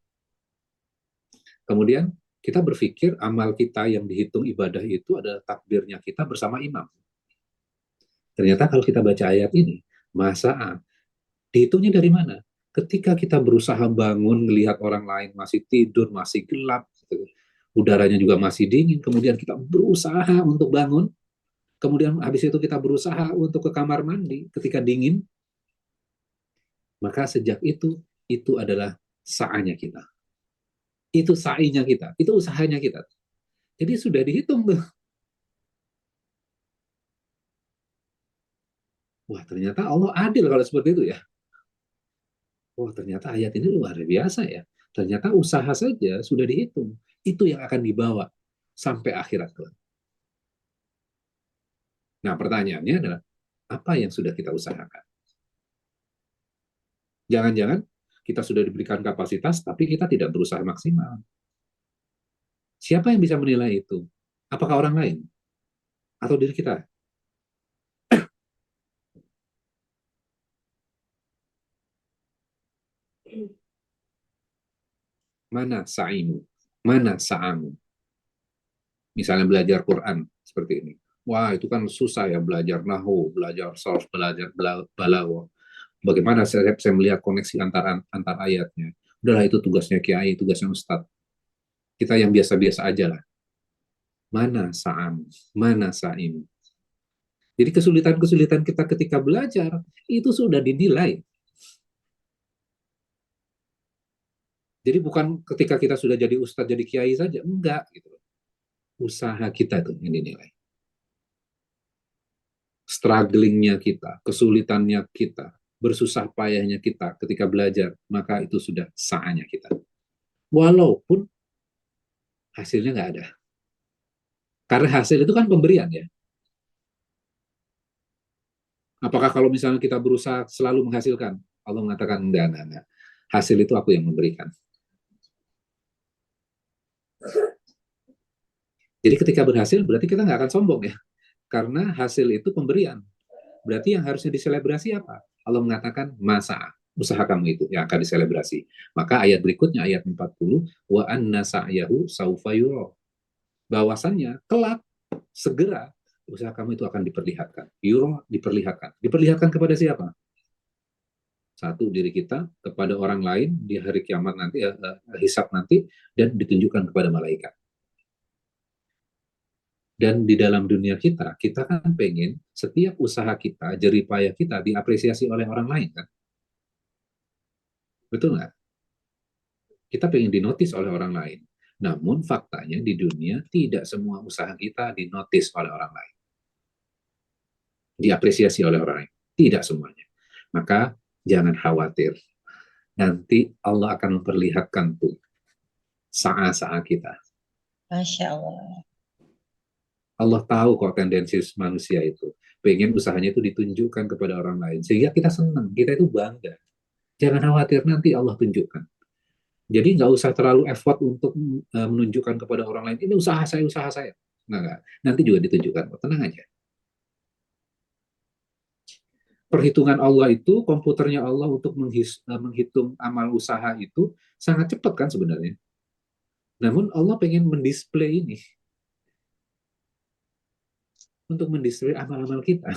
Kemudian kita berpikir amal kita yang dihitung ibadah itu adalah takbirnya kita bersama imam. Ternyata kalau kita baca ayat ini, masa dihitungnya dari mana? Ketika kita berusaha bangun, melihat orang lain masih tidur, masih gelap, gitu, udaranya juga masih dingin, kemudian kita berusaha untuk bangun, kemudian habis itu kita berusaha untuk ke kamar mandi ketika dingin, maka sejak itu adalah sa'anya kita. Itu sa'inya kita, itu usahanya kita. Jadi sudah dihitung tuh. Wah, ternyata Allah adil kalau seperti itu ya. Wah, ternyata ayat ini luar biasa ya. Ternyata usaha saja sudah dihitung. Itu yang akan dibawa sampai akhirat kelak. Nah, pertanyaannya adalah, apa yang sudah kita usahakan? Jangan-jangan kita sudah diberikan kapasitas, tapi kita tidak berusaha maksimal. Siapa yang bisa menilai itu? Apakah orang lain? Atau diri kita? Mana sa'imu? Mana sa'amu? Misalnya belajar Quran seperti ini. Wah, itu kan susah ya, belajar nahu, belajar sarf, belajar balaghah. Bagaimana saya melihat koneksi antar ayatnya? Udahlah, itu tugasnya kiai, tugasnya ustadz. Kita yang biasa-biasa aja lah. Mana sa'am? Mana sa'im? Jadi kesulitan-kesulitan kita ketika belajar itu sudah dinilai. Jadi bukan ketika kita sudah jadi ustadz, jadi kiai saja, enggak gitu. Usaha kita itu yang dinilai. Strugglingnya kita, kesulitannya kita, bersusah payahnya kita ketika belajar, maka itu sudah saatnya kita. Walaupun hasilnya nggak ada. Karena hasil itu kan pemberian ya. Apakah kalau misalnya kita berusaha selalu menghasilkan? Allah mengatakan enggak. Hasil itu aku yang memberikan. Jadi ketika berhasil berarti kita nggak akan sombong ya. Karena hasil itu pemberian. Berarti yang harusnya diselebrasi apa? Allah mengatakan masa usaha kamu itu yang akan diselebrasi. Maka ayat berikutnya ayat 40, wa anna sa'yahu saufa yura. Bahwasannya kelak segera usaha kamu itu akan diperlihatkan. Yura diperlihatkan. Diperlihatkan kepada siapa? Satu, diri kita, kepada orang lain di hari kiamat nanti, hisab nanti, dan ditunjukkan kepada malaikat. Dan di dalam dunia kita kan pengen setiap usaha kita, jerih payah kita diapresiasi oleh orang lain kan? Betul nggak? Kita pengen dinotis oleh orang lain. Namun faktanya di dunia tidak semua usaha kita dinotis oleh orang lain. Diapresiasi oleh orang lain. Tidak semuanya. Maka jangan khawatir. Nanti Allah akan memperlihatkan tuh saat-saat kita. Masya Allah. Allah tahu kok tendensi manusia itu. Pengen usahanya itu ditunjukkan kepada orang lain. Sehingga kita senang, kita itu bangga. Jangan khawatir, nanti Allah tunjukkan. Jadi nggak usah terlalu effort untuk menunjukkan kepada orang lain, ini usaha saya, usaha saya. Nggak. Nanti juga ditunjukkan, tenang aja. Perhitungan Allah itu, komputernya Allah untuk menghitung amal usaha itu sangat cepat kan sebenarnya. Namun Allah pengen mendisplay ini. Untuk mendisplay amal-amal kita.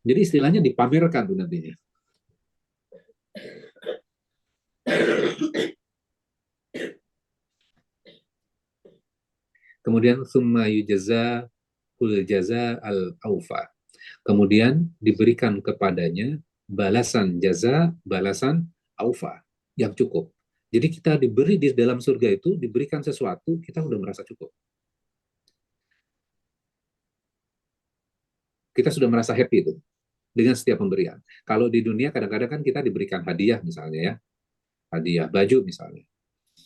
Jadi istilahnya dipamerkan tuh nantinya. Kemudian summa yujza kul jaza al aufa. Kemudian diberikan kepadanya balasan jaza, balasan aufa yang cukup. Jadi kita diberi di dalam surga itu diberikan sesuatu, kita udah merasa cukup. Kita sudah merasa happy itu dengan setiap pemberian. Kalau di dunia kadang-kadang kan kita diberikan hadiah misalnya ya, hadiah baju misalnya.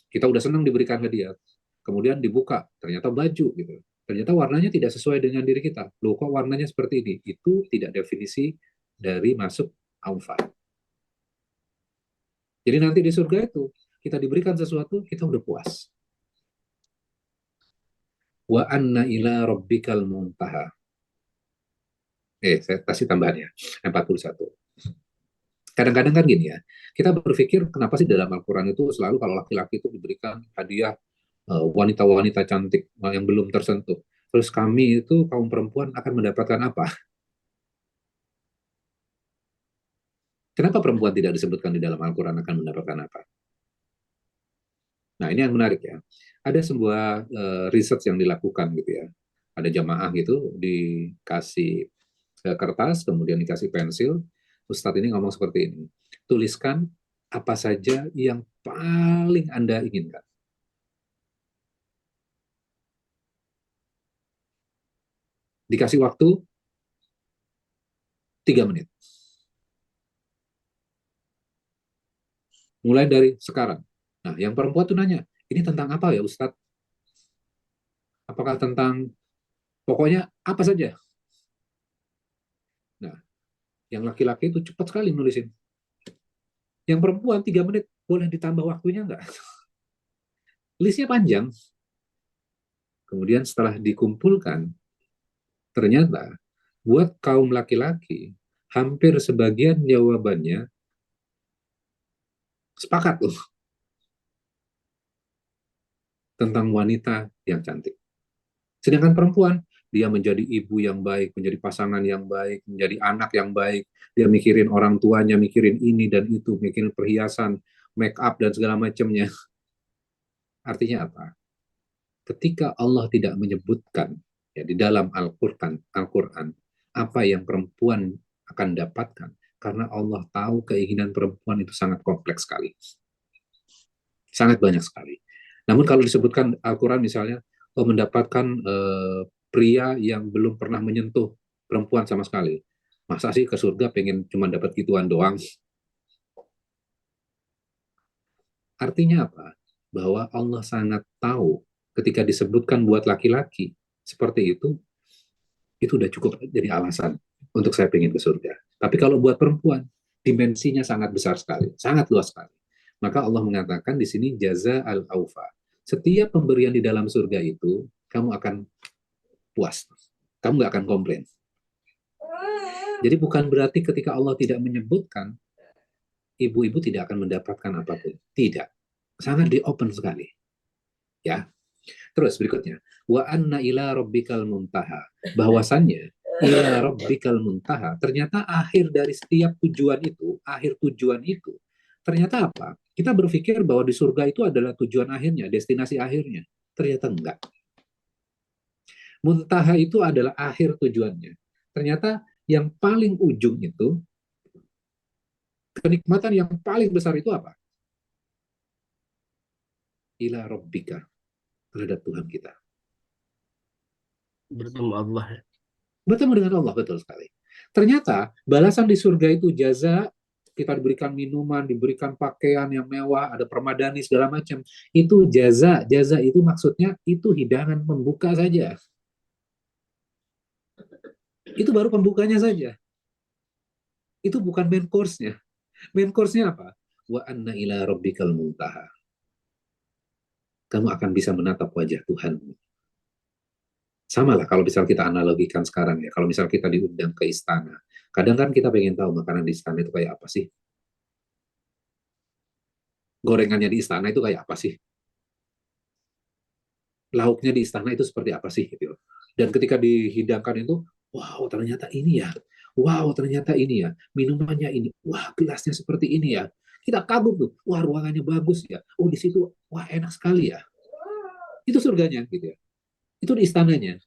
Kita udah senang diberikan hadiah, kemudian dibuka, ternyata baju gitu. Ternyata warnanya tidak sesuai dengan diri kita. Loh kok warnanya seperti ini? Itu tidak definisi dari masuk aufa. Jadi nanti di surga itu, kita diberikan sesuatu, kita udah puas. Wa anna ila rabbikal muntaha. Saya kasih tambahannya, 41. Kadang-kadang kan gini ya, kita berpikir kenapa sih dalam Al-Quran itu selalu kalau laki-laki itu diberikan hadiah wanita-wanita cantik yang belum tersentuh. Terus kami itu kaum perempuan akan mendapatkan apa? Kenapa perempuan tidak disebutkan di dalam Al-Quran akan mendapatkan apa? Nah, ini yang menarik ya. Ada sebuah research yang dilakukan gitu ya. Ada jamaah gitu dikasih kertas, kemudian dikasih pensil. Ustadz ini ngomong seperti ini. Tuliskan apa saja yang paling Anda inginkan. Dikasih waktu 3 menit. Mulai dari sekarang. Nah, yang perempuan tuh nanya, ini tentang apa ya Ustadz? Apakah tentang, pokoknya apa saja? Nah, yang laki-laki itu cepat sekali nulisin. Yang perempuan 3 menit, boleh ditambah waktunya nggak? Listnya panjang. Kemudian setelah dikumpulkan, ternyata buat kaum laki-laki, hampir sebagian jawabannya sepakat loh tentang wanita yang cantik. Sedangkan perempuan, dia menjadi ibu yang baik, menjadi pasangan yang baik, menjadi anak yang baik. Dia mikirin orang tuanya, mikirin ini dan itu, mikirin perhiasan, make up dan segala macamnya. Artinya apa? Ketika Allah tidak menyebutkan ya di dalam Al-Quran apa yang perempuan akan dapatkan, karena Allah tahu keinginan perempuan itu sangat kompleks sekali, sangat banyak sekali. Namun kalau disebutkan Al-Quran misalnya, mendapatkan pria yang belum pernah menyentuh perempuan sama sekali, masa sih ke surga pengen cuma dapat gituan doang? Artinya apa? Bahwa Allah sangat tahu ketika disebutkan buat laki-laki seperti itu udah cukup jadi alasan untuk saya pengen ke surga. Tapi kalau buat perempuan, dimensinya sangat besar sekali, sangat luas sekali. Maka Allah mengatakan di sini jaza al-aufa. Setiap pemberian di dalam surga itu, kamu akan puas. Kamu nggak akan komplain. Jadi bukan berarti ketika Allah tidak menyebutkan, ibu-ibu tidak akan mendapatkan apapun. Tidak. Sangat di open sekali. Ya. Terus berikutnya, wa anna ila rabbikal muntaha. Bahwasannya ila rabbikal muntaha, ternyata akhir dari setiap tujuan itu, akhir tujuan itu, ternyata apa? Kita berpikir bahwa di surga itu adalah tujuan akhirnya, destinasi akhirnya. Ternyata enggak. Muntaha itu adalah akhir tujuannya. Ternyata yang paling ujung itu, kenikmatan yang paling besar itu apa? Ila rabbika, terhadap Tuhan kita. Bertemu Allah. Bertemu dengan Allah, betul sekali. Ternyata balasan di surga itu jaza, kita diberikan minuman, diberikan pakaian yang mewah, ada permadani segala macam. Itu jaza, jaza itu maksudnya itu hidangan pembuka saja. Itu baru pembukanya saja. Itu bukan main course-nya. Main course-nya apa? Wa anna ila rabbikal muntaha. Kamu akan bisa menatap wajah Tuhanmu. Sama lah kalau misal kita analogikan sekarang ya, kalau misal kita diundang ke istana, kadang kan kita pengen tahu makanan di istana itu kayak apa sih? Gorengannya di istana itu kayak apa sih? Lauknya di istana itu seperti apa sih? Gitu. Dan ketika dihidangkan itu, wow ternyata ini ya, wow ternyata ini ya, minumannya ini, wah gelasnya seperti ini ya. Kita kagum tuh, wah ruangannya bagus ya, oh di situ, wah enak sekali ya. Itu surganya gitu ya. Itu di istananya.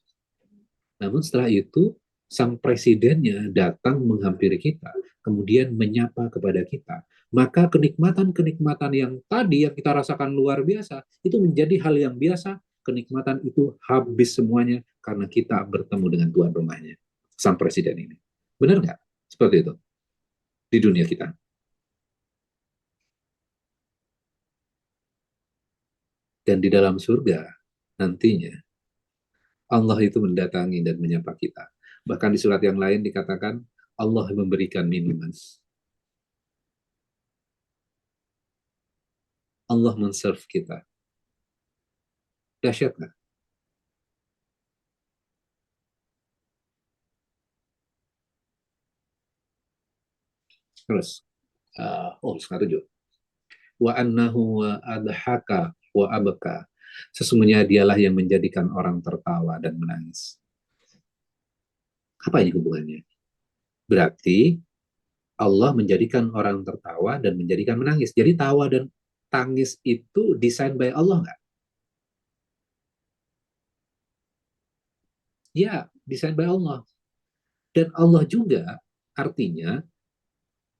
Namun setelah itu, sang presidennya datang menghampiri kita, kemudian menyapa kepada kita. Maka kenikmatan-kenikmatan yang tadi yang kita rasakan luar biasa, itu menjadi hal yang biasa, kenikmatan itu habis semuanya karena kita bertemu dengan tuan rumahnya, sang presiden ini. Benar nggak? Seperti itu di dunia kita. Dan di dalam surga nantinya Allah itu mendatangi dan menyapa kita. Bahkan di surat yang lain dikatakan Allah memberikan minuman. Allah men-serve kita. Dahsyat nggak? Terus, setengah 7. Wa annahu wa adhaka wa abka. Sesungguhnya dialah yang menjadikan orang tertawa dan menangis. Apa ini hubungannya? Berarti Allah menjadikan orang tertawa dan menjadikan menangis. Jadi tawa dan tangis itu desain by Allah nggak? Ya, desain by Allah. Dan Allah juga artinya,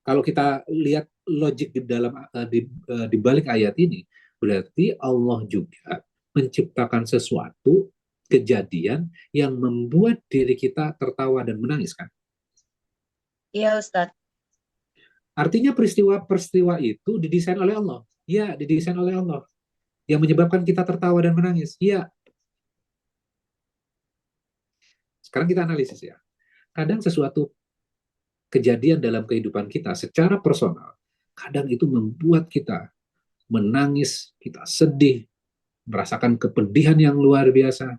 kalau kita lihat logik di balik ayat ini, berarti Allah juga menciptakan sesuatu kejadian yang membuat diri kita tertawa dan menangis, kan? Iya, Ustadz. Artinya peristiwa-peristiwa itu didesain oleh Allah. Ya, didesain oleh Allah. Yang menyebabkan kita tertawa dan menangis. Ya. Sekarang kita analisis ya. Kadang sesuatu kejadian dalam kehidupan kita secara personal, kadang itu membuat kita menangis, kita sedih, merasakan kepedihan yang luar biasa.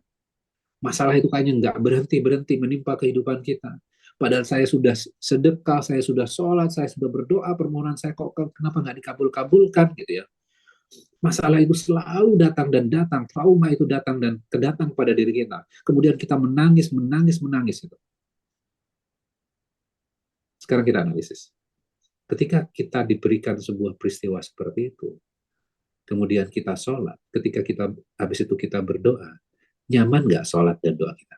Masalah itu kayaknya nggak berhenti-berhenti menimpa kehidupan kita. Padahal saya sudah sedekah, saya sudah sholat, saya sudah berdoa, permohonan saya kok kenapa nggak dikabul-kabulkan gitu ya. Masalah itu selalu datang dan datang, trauma itu datang dan kedatang pada diri kita. Kemudian kita menangis itu. Sekarang kita analisis. Ketika kita diberikan sebuah peristiwa seperti itu, kemudian kita sholat, ketika kita habis itu kita berdoa, nyaman nggak sholat dan doa kita?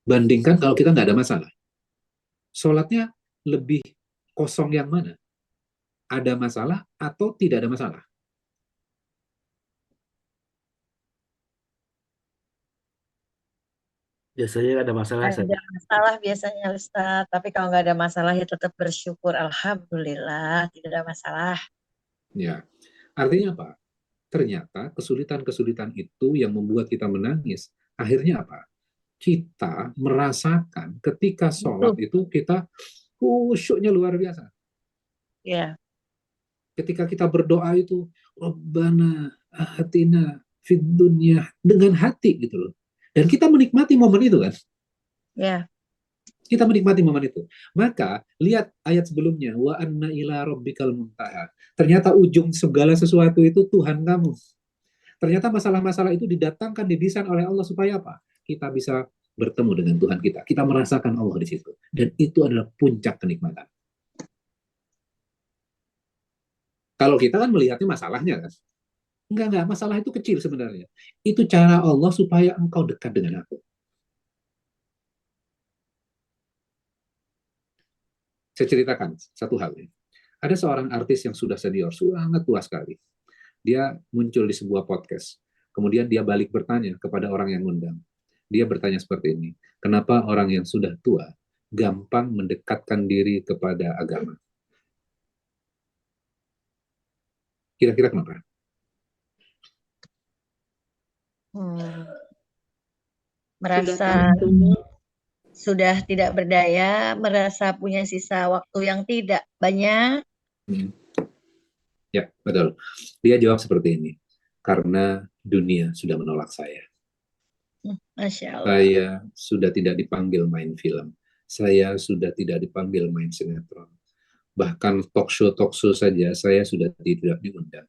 Bandingkan kalau kita nggak ada masalah. Sholatnya lebih kosong yang mana? Ada masalah atau tidak ada masalah? Biasanya ada masalah Ada saja. masalah biasanya, Ustadz. Tapi kalau nggak ada masalah ya tetap bersyukur. Alhamdulillah, tidak ada masalah. Ya, artinya apa? Ternyata kesulitan-kesulitan itu yang membuat kita menangis. Akhirnya apa? Kita merasakan ketika sholat itu kita khusyuknya luar biasa. Ya. Ketika kita berdoa itu, Rabbana atina fid dunya, dengan hati gitu loh. Dan kita menikmati momen itu kan. Ya. Kita menikmati momen itu. Maka lihat ayat sebelumnya, wa anna ila rabbikal muntaha. Ternyata ujung segala sesuatu itu Tuhan kamu. Ternyata masalah-masalah itu didatangkan, didesain oleh Allah supaya apa? Kita bisa bertemu dengan Tuhan kita. Kita merasakan Allah di situ. Dan itu adalah puncak kenikmatan. Kalau kita kan melihatnya masalahnya kan. Enggak, masalah itu kecil sebenarnya. Itu cara Allah supaya engkau dekat dengan aku. Saya ceritakan satu hal ini. Ada seorang artis yang sudah senior, sangat tua sekali. Dia muncul di sebuah podcast. Kemudian dia balik bertanya kepada orang yang ngundang. Dia bertanya seperti ini, kenapa orang yang sudah tua gampang mendekatkan diri kepada agama? Kira-kira kenapa? Merasa sudah tidak berdaya, merasa punya sisa waktu yang tidak banyak. Ya, betul. Dia jawab seperti ini, karena dunia sudah menolak saya. Masya Allah. Saya sudah tidak dipanggil main film. Saya sudah tidak dipanggil main sinetron. Bahkan talk show saja saya sudah tidak diundang.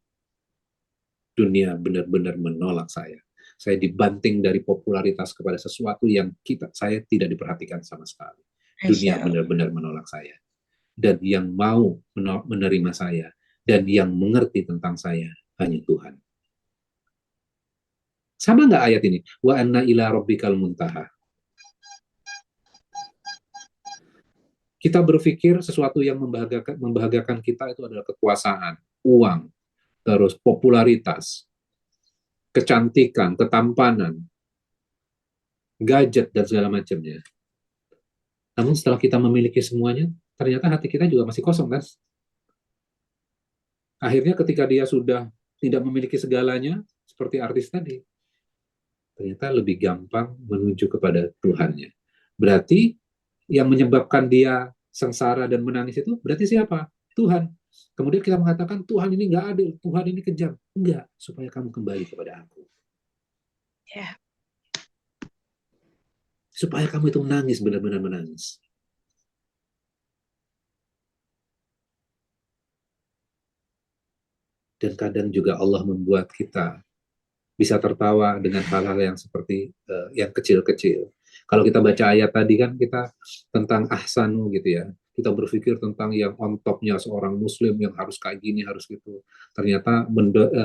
Dunia benar-benar menolak saya. Saya dibanting dari popularitas kepada sesuatu yang saya tidak diperhatikan sama sekali. Dunia benar-benar menolak saya. Dan yang mau menerima saya dan yang mengerti tentang saya hanya Tuhan. Sama nggak ayat ini? Wa anna ila rabbikal muntaha. Kita berpikir sesuatu yang membahagiakan kita itu adalah kekuasaan, uang, terus popularitas, kecantikan, ketampanan, gadget, dan segala macamnya. Namun setelah kita memiliki semuanya, ternyata hati kita juga masih kosong, kan? Akhirnya ketika dia sudah tidak memiliki segalanya, seperti artis tadi, ternyata lebih gampang menuju kepada Tuhannya. Berarti yang menyebabkan dia sengsara dan menangis itu berarti siapa? Tuhan. Kemudian kita mengatakan Tuhan ini nggak adil, Tuhan ini kejam. Enggak, supaya kamu kembali kepada aku. Ya. Supaya kamu itu menangis, benar-benar menangis. dan kadang juga Allah membuat kita bisa tertawa dengan hal-hal yang seperti yang kecil-kecil. Kalau kita baca ayat tadi kan kita tentang ahsanu gitu ya. Kita berpikir tentang yang on top-nya seorang muslim yang harus kayak gini, harus gitu. Ternyata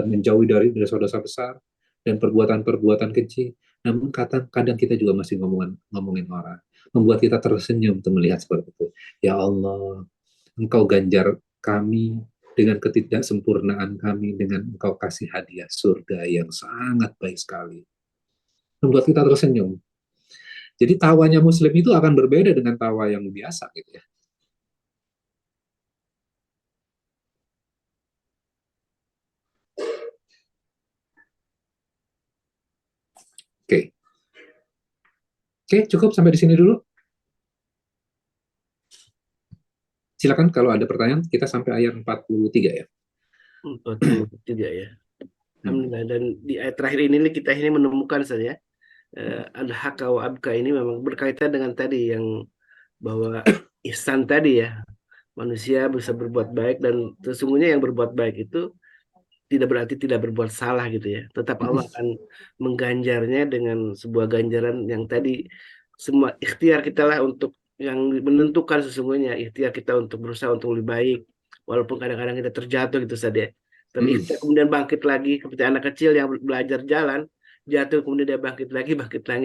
menjauhi dari dosa-dosa besar dan perbuatan-perbuatan kecil. Namun kadang kita juga masih ngomongin orang. Membuat kita tersenyum untuk melihat seperti itu. Ya Allah, Engkau ganjar kami dengan ketidaksempurnaan kami, dengan Engkau kasih hadiah surga yang sangat baik sekali. Membuat kita tersenyum. Jadi tawanya muslim itu akan berbeda dengan tawa yang biasa gitu ya. Oke. Oke, cukup sampai di sini dulu. Silakan kalau ada pertanyaan, kita sampai ayat 43 ya. 43 ya. Alhamdulillah. Dan di ayat terakhir ini kita ini menemukan saja al-haqqa wa abqa ini memang berkaitan dengan tadi yang bahwa ihsan tadi ya. Manusia bisa berbuat baik dan sesungguhnya yang berbuat baik itu tidak berarti tidak berbuat salah gitu ya. Tetap Allah akan mengganjarnya dengan sebuah ganjaran yang tadi semua ikhtiar kita lah untuk yang menentukan sesungguhnya ikhtiar kita untuk berusaha untuk lebih baik walaupun kadang-kadang kita terjatuh gitu saja. Tapi ikhtiar kemudian bangkit lagi seperti anak kecil yang belajar jalan jatuh kemudian dia bangkit lagi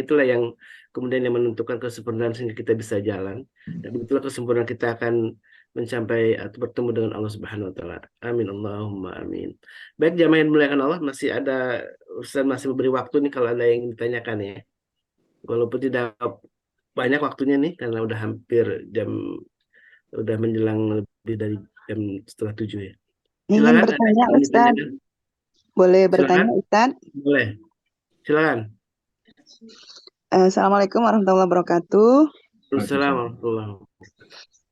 itulah yang kemudian yang menentukan kesempurnaan sehingga kita bisa jalan dan itulah kesempurnaan kita akan mencapai atau bertemu dengan Allah Subhanahu wa taala. Amin Allahumma amin. Baik jamaah yang dimuliakan Allah, masih ada Ustaz masih memberi waktu nih kalau ada yang ingin ditanyakan ya. Walaupun tidak banyak waktunya nih karena udah udah menjelang lebih dari jam 6:30 ya. Ingin Silakan ada bertanya yang Ustaz. ditanyakan. Boleh Silakan. bertanya Ustaz? Boleh. Silakan. Assalamualaikum warahmatullahi wabarakatuh. Assalamualaikum.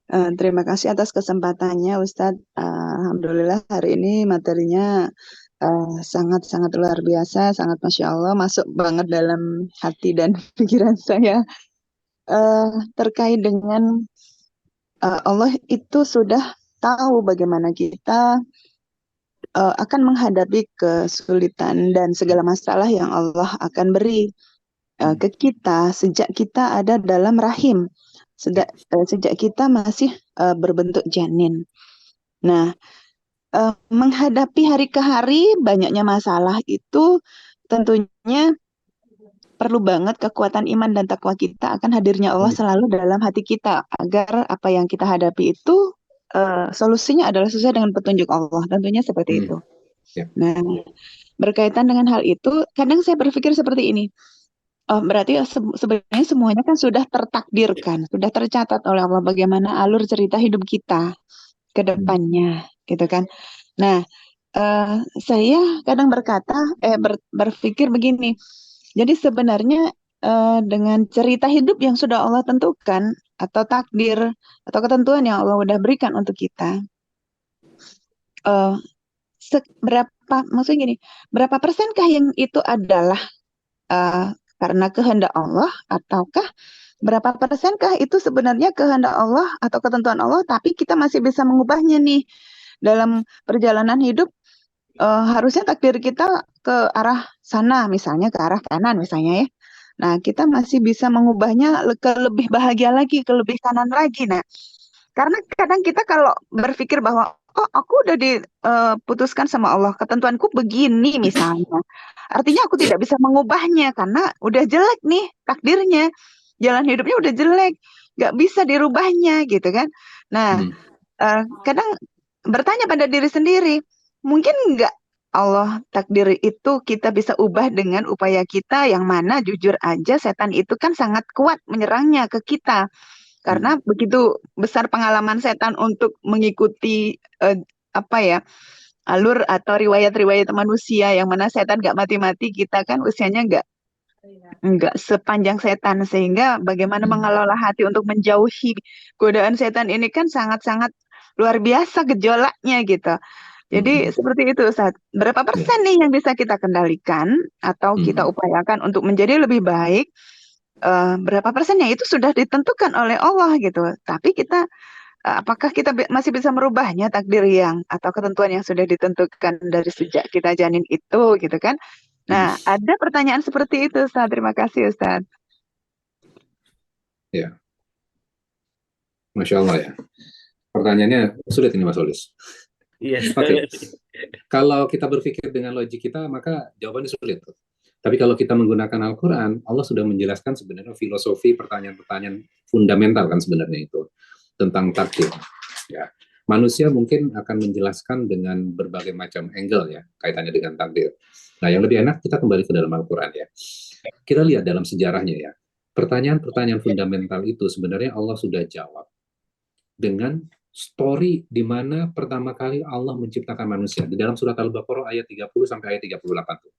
Terima kasih atas kesempatannya Ustadz. Alhamdulillah hari ini materinya sangat-sangat luar biasa, sangat Masya Allah, masuk banget dalam hati dan pikiran saya. Terkait dengan Allah itu sudah tahu bagaimana kita akan menghadapi kesulitan dan segala masalah yang Allah akan beri ke kita sejak kita ada dalam rahim. Sejak kita masih berbentuk janin. Nah, menghadapi hari ke hari banyaknya masalah itu tentunya perlu banget kekuatan iman dan takwa kita akan hadirnya Allah selalu dalam hati kita agar apa yang kita hadapi itu solusinya adalah sesuai dengan petunjuk Allah. Tentunya seperti itu. Nah, berkaitan dengan hal itu, kadang saya berpikir seperti ini. Berarti sebenarnya semuanya kan sudah tertakdirkan, sudah tercatat oleh Allah bagaimana alur cerita hidup kita ke depannya, gitu kan. Nah, saya kadang berpikir begini. Jadi sebenarnya dengan cerita hidup yang sudah Allah tentukan atau takdir atau ketentuan yang Allah udah berikan untuk kita, maksudnya gini, berapa persenkah yang itu adalah karena kehendak Allah, ataukah berapa persenkah itu sebenarnya kehendak Allah atau ketentuan Allah, tapi kita masih bisa mengubahnya nih dalam perjalanan hidup. Harusnya takdir kita ke arah sana, misalnya ke arah kanan misalnya ya. Nah, kita masih bisa mengubahnya ke lebih bahagia lagi, ke lebih kanan lagi. Nah, karena kadang kita kalau berpikir bahwa oh aku udah diputuskan sama Allah, ketentuanku begini misalnya. Artinya aku tidak bisa mengubahnya karena udah jelek nih takdirnya. Jalan hidupnya udah jelek, nggak bisa dirubahnya gitu kan. Nah, kadang bertanya pada diri sendiri, mungkin nggak Allah takdir itu kita bisa ubah dengan upaya kita yang mana jujur aja setan itu kan sangat kuat menyerangnya ke kita. Karena begitu besar pengalaman setan untuk mengikuti alur atau riwayat-riwayat manusia yang mana setan nggak mati-mati, kita kan usianya nggak sepanjang setan, sehingga bagaimana mengelola hati untuk menjauhi godaan setan ini kan sangat-sangat luar biasa gejolaknya gitu. Jadi seperti itu Ustaz. Berapa persen nih yang bisa kita kendalikan atau kita upayakan untuk menjadi lebih baik? Berapa persennya itu sudah ditentukan oleh Allah gitu. Tapi kita apakah kita masih bisa merubahnya takdir yang atau ketentuan yang sudah ditentukan dari sejak kita janin itu gitu kan? Nah, ada pertanyaan seperti itu, Ustaz. Terima kasih, Ustaz. Ya, Masya Allah ya. Pertanyaannya sulit ini Mas Olis. Iya. Oke. Kalau kita berpikir dengan logik kita, maka jawabannya sulit. Tapi kalau kita menggunakan Al-Quran, Allah sudah menjelaskan sebenarnya filosofi pertanyaan-pertanyaan fundamental kan sebenarnya itu tentang takdir. Ya, manusia mungkin akan menjelaskan dengan berbagai macam angle ya kaitannya dengan takdir. Nah, yang lebih enak kita kembali ke dalam Al-Quran ya. Kita lihat dalam sejarahnya ya. Pertanyaan-pertanyaan fundamental itu sebenarnya Allah sudah jawab dengan story di mana pertama kali Allah menciptakan manusia di dalam surat Al-Baqarah ayat 30 sampai ayat 38 tuh.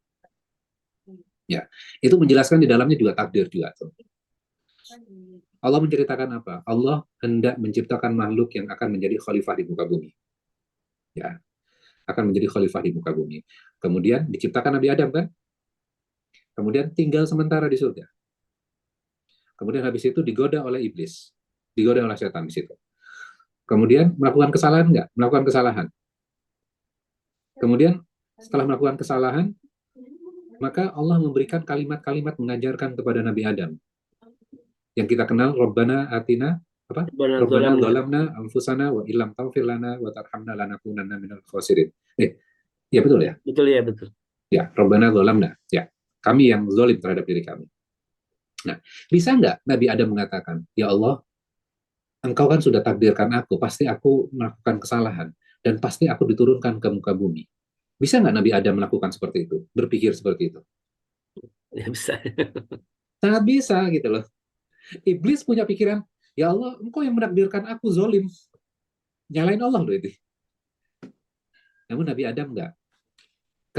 Ya, itu menjelaskan di dalamnya juga takdir juga tuh. Allah menceritakan apa? Allah hendak menciptakan makhluk yang akan menjadi khalifah di muka bumi. Ya, akan menjadi khalifah di muka bumi. Kemudian diciptakan Nabi Adam kan? Kemudian tinggal sementara di surga. Kemudian habis itu digoda oleh iblis, digoda oleh setan di situ. Kemudian melakukan kesalahan nggak? Melakukan kesalahan. Kemudian setelah melakukan kesalahan, maka Allah memberikan kalimat-kalimat mengajarkan kepada Nabi Adam. Yang kita kenal, Rabbana atina, apa? Rabbana dhalamna anfusana wa illam taghfir lana wa tarhamna lanakunanna minal khasirin. Ya betul ya? Betul ya, betul. Ya, Rabbana dhalamna. Ya, kami yang zalim terhadap diri kami. Nah, bisa nggak Nabi Adam mengatakan, ya Allah, Engkau kan sudah takdirkan aku, pasti aku melakukan kesalahan, dan pasti aku diturunkan ke muka bumi. Bisa nggak Nabi Adam melakukan seperti itu? Berpikir seperti itu? Ya bisa. Sangat bisa gitu loh. Iblis punya pikiran, ya Allah, Engkau yang menakdirkan aku zolim. Nyalain Allah loh itu. Namun Nabi Adam nggak.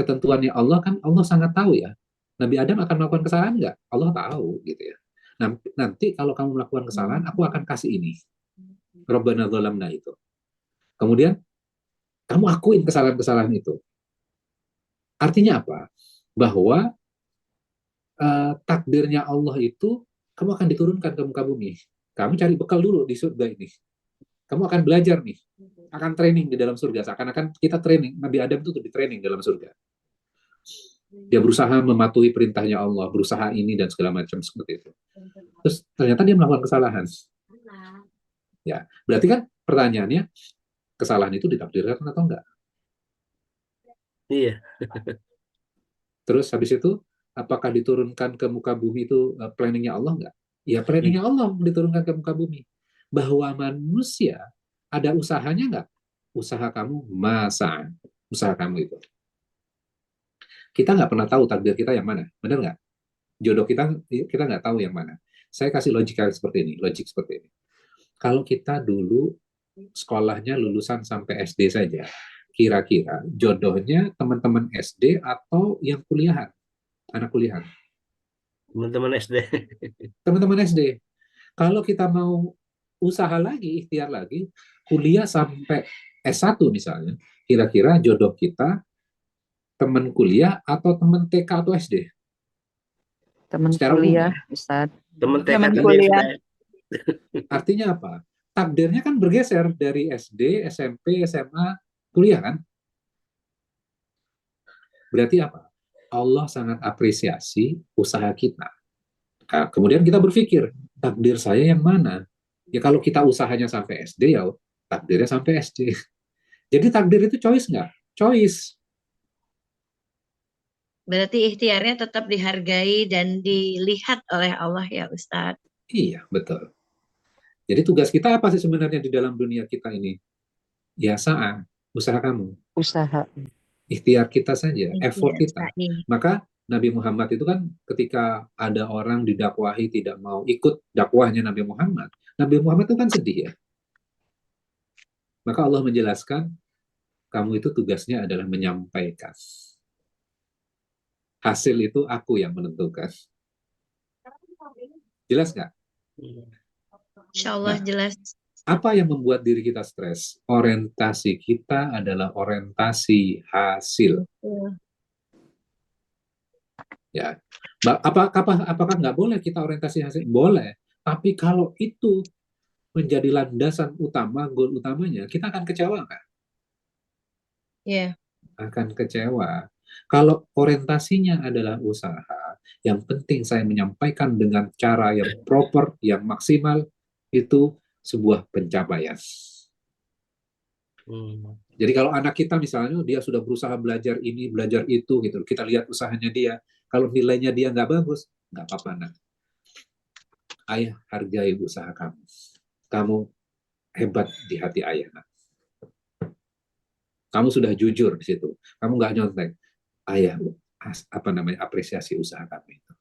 Ketentuannya Allah kan, Allah sangat tahu ya. Nabi Adam akan melakukan kesalahan nggak? Allah tahu gitu ya. Nanti kalau kamu melakukan kesalahan, aku akan kasih ini. Rabbana dhalamna itu. Kemudian, kamu akuin kesalahan-kesalahan itu. Artinya apa? Bahwa takdirnya Allah itu, kamu akan diturunkan ke muka bumi. Kamu cari bekal dulu di surga ini. Kamu akan belajar nih. Akan training di dalam surga. Seakan-akan kita training. Nabi Adam itu di training dalam surga. Dia berusaha mematuhi perintahnya Allah, berusaha ini dan segala macam seperti itu. Terus ternyata dia melakukan kesalahan. Ya, berarti kan pertanyaannya, kesalahan itu ditakdirkan atau enggak? Iya. Terus habis itu, apakah diturunkan ke muka bumi itu planningnya Allah enggak? Ya, planningnya Allah diturunkan ke muka bumi. Bahwa manusia ada usahanya enggak? Usaha kamu, masa usaha kamu itu. Kita nggak pernah tahu takdir kita yang mana, benar nggak? Jodoh kita nggak tahu yang mana. Saya kasih logika seperti ini, logik seperti ini. Kalau kita dulu sekolahnya lulusan sampai SD saja, kira-kira jodohnya teman-teman SD atau yang kuliahan, anak kuliahan? Teman-teman SD. Teman-teman SD. Kalau kita mau usaha lagi, ikhtiar lagi, kuliah sampai S1 misalnya, kira-kira jodoh kita teman kuliah atau teman TK atau SD? Teman Secara kuliah, umum. Ustaz. Teman TK Teman dan kuliah. SD. Artinya apa? Takdirnya kan bergeser dari SD, SMP, SMA, kuliah kan? Berarti apa? Allah sangat apresiasi usaha kita. Nah, kemudian kita berpikir, takdir saya yang mana? Ya kalau kita usahanya sampai SD, ya takdirnya sampai SD. Jadi takdir itu choice nggak? Choice. Berarti ikhtiarnya tetap dihargai dan dilihat oleh Allah ya Ustadz. Iya, betul. Jadi tugas kita apa sih sebenarnya di dalam dunia kita ini? Ya sa'a, usaha kamu. Usaha. Ikhtiar kita saja, effort Iya, kita. Ustadz. Maka Nabi Muhammad itu kan ketika ada orang didakwahi tidak mau ikut dakwahnya Nabi Muhammad itu kan sedih ya. Maka Allah menjelaskan, kamu itu tugasnya adalah menyampaikan. Hasil itu aku yang menentukan. Jelas nggak? Insya Allah Nah, jelas. apa yang membuat diri kita stres? Orientasi kita adalah orientasi hasil. Ya, apakah nggak boleh kita orientasi hasil? Boleh. Tapi kalau itu menjadi landasan utama, goal utamanya, kita akan kecewa nggak? Iya. Akan kecewa. Kalau orientasinya adalah usaha, yang penting saya menyampaikan dengan cara yang proper, yang maksimal, itu sebuah pencapaian. Jadi kalau anak kita misalnya dia sudah berusaha belajar ini, belajar itu, gitu, kita lihat usahanya dia, kalau nilainya dia nggak bagus, nggak apa-apa, nak. Ayah hargai usaha kamu. Kamu hebat di hati ayah, nak. Kamu sudah jujur di situ. Kamu nggak nyontek. Ayah, apresiasi usaha kami itu.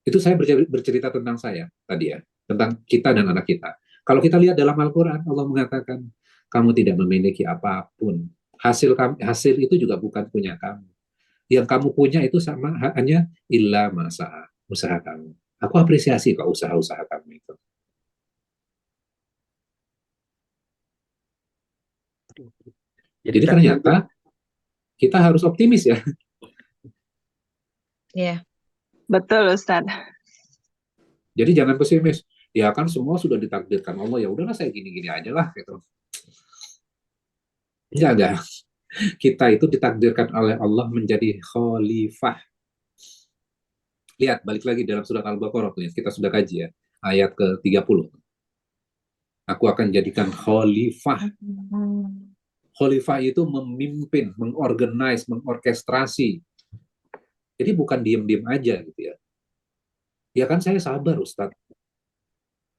Itu saya bercerita tentang saya tadi ya, tentang kita dan anak kita. Kalau kita lihat dalam Al-Quran, Allah mengatakan, kamu tidak memiliki apapun. Hasil itu juga bukan punya kamu. Yang kamu punya itu hanya illa masa usaha kamu. Aku apresiasi kok usaha-usaha kamu itu. Jadi ternyata kita harus optimis ya. Iya. Betul, Ustadz. Jadi jangan pesimis. Ya kan semua sudah ditakdirkan Allah, ya udahlah saya gini-gini aja lah gitu. Enggak. Kita itu ditakdirkan oleh Allah menjadi khalifah. Lihat, balik lagi dalam surat Al-Baqarah, kita sudah kaji ya, ayat ke-30. Aku akan jadikan khalifah. Khalifah itu memimpin, mengorganize, mengorkestrasi. Jadi bukan diam-diam aja gitu ya. Ya kan saya sabar, Ustadz.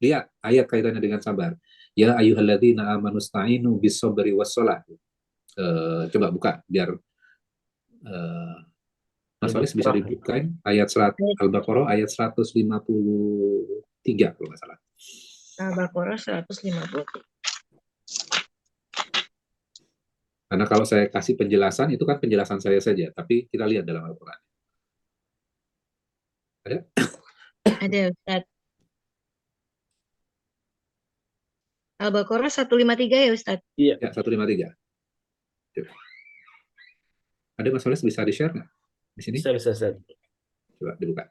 Lihat ayat kaitannya dengan sabar. Ya ayyuhalladzina amanu sta'inu bis-sabri was-shalah. Coba buka biar Mas Walis bisa dibukain ayat Al-Baqarah ayat 153 kalau nggak salah. Al-Baqarah 153. Karena kalau saya kasih penjelasan, itu kan penjelasan saya saja. Tapi kita lihat dalam Al-Quran. Ada? Ada, Ustaz. Al-Baqarah 153 ya, Ustaz? Iya. Ya, 153. Coba. Ada Mas Walis bisa di-share nggak? Di sini? Bisa. Coba dibuka.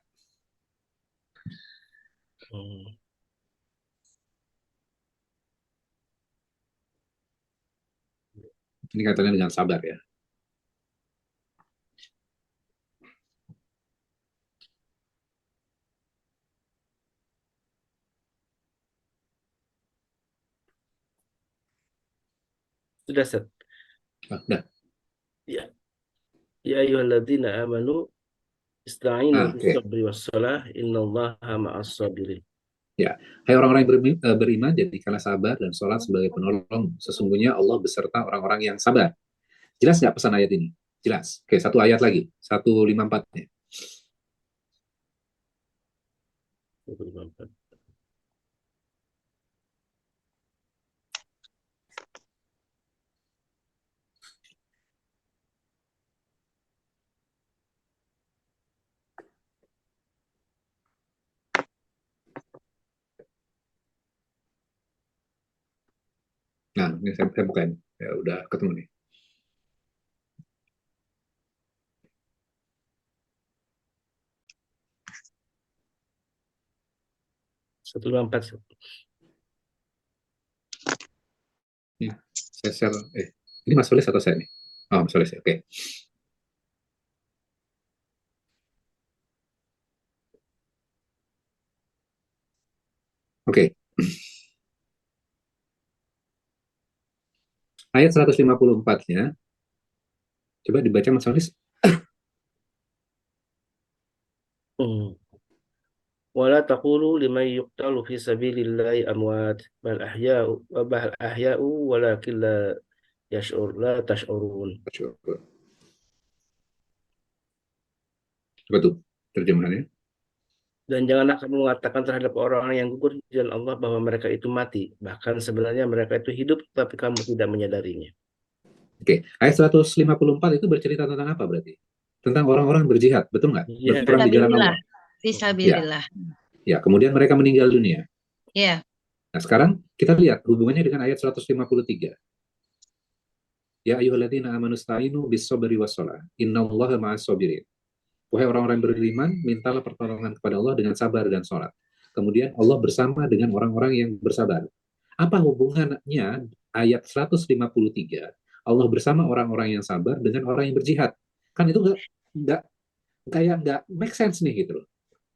Ini kaitannya dengan sabar ya. Sudah, Ustaz. Nah. Ya. Ya ayyuhalladzina amanu ista'inu bis-sabri was-shalah innallaha ma'as sabirin. Ya, hai orang-orang yang beriman, jadikanlah sabar dan sholat sebagai penolong. Sesungguhnya Allah beserta orang-orang yang sabar. Jelas nggak pesan ayat ini? Jelas. Oke, satu ayat lagi. 154-nya. 154. Nah, ini saya bukain. Ya, udah ketemu nih. Ya, saya share. Ini Mas Walis atau saya nih? Oh, Mas Walis. Oke. Oke. Ayat 154-nya. Coba dibaca Mas Walis. Wala taqulu liman yuqtalu fi sabilillahi amwat bal ahya'u walakin la tash'urun. Coba tuh terjemahannya. Dan janganlah kamu mengatakan terhadap orang yang gugur di jalan Allah bahwa mereka itu mati. Bahkan sebenarnya mereka itu hidup, tapi kamu tidak menyadarinya. Oke, ayat 154 itu bercerita tentang apa berarti? Tentang orang-orang berjihad, betul nggak? Ya. Berperang di jalan Allah. Fisabilillah. Ya, kemudian mereka meninggal dunia. Iya. Nah, sekarang kita lihat hubungannya dengan ayat 153. Ya ayyuhalladzina amanu sta'inu bis-sabri was-shalah. Innallaha ma'as sabirin. Wahai orang-orang yang beriman, mintalah pertolongan kepada Allah dengan sabar dan sholat. Kemudian Allah bersama dengan orang-orang yang bersabar. Apa hubungannya ayat 153, Allah bersama orang-orang yang sabar dengan orang yang berjihad? Kan itu nggak kayak nggak make sense nih gitu loh.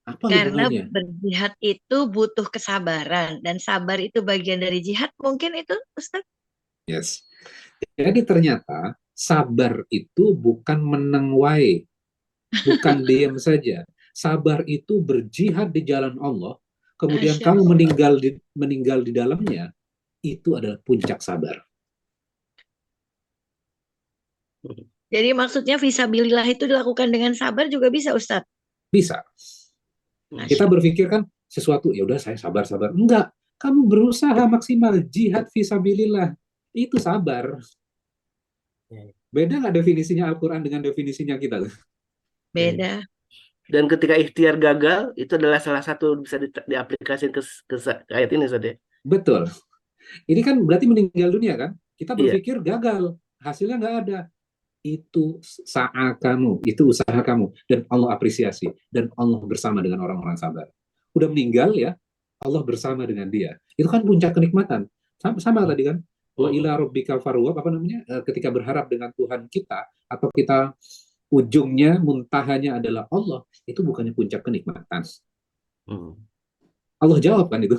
Apa Karena hubungannya? berjihad itu butuh kesabaran dan sabar itu bagian dari jihad, mungkin itu Ustaz? Yes. Jadi ternyata sabar itu bukan meneng wae, bukan diam saja. Sabar itu berjihad di jalan Allah, kemudian Masya kamu Allah. meninggal di dalamnya, itu adalah puncak sabar. Jadi maksudnya fisabilillah itu dilakukan dengan sabar juga bisa Ustaz? Bisa. Kita Masya berpikir kan sesuatu, ya udah saya sabar-sabar. Enggak, kamu berusaha maksimal jihad fisabilillah. Itu sabar. Beda nggak definisinya Al-Quran dengan definisinya kita? Beda. Dan ketika ikhtiar gagal, itu adalah salah satu bisa diaplikasikan ke ayat ini, Ustaz ya. Betul. Ini kan berarti meninggal dunia kan? Kita Iya. berpikir gagal, hasilnya nggak ada. Itu saat kamu, itu usaha kamu, dan Allah apresiasi, dan Allah bersama dengan orang-orang sabar. Udah meninggal ya, Allah bersama dengan dia. Itu kan puncak kenikmatan. Sama tadi kan, wa ila rabbika farghab, apa namanya? Ketika berharap dengan Tuhan kita, atau kita ujungnya, muntahanya adalah Allah, itu bukannya puncak kenikmatan. Allah jawab kan itu.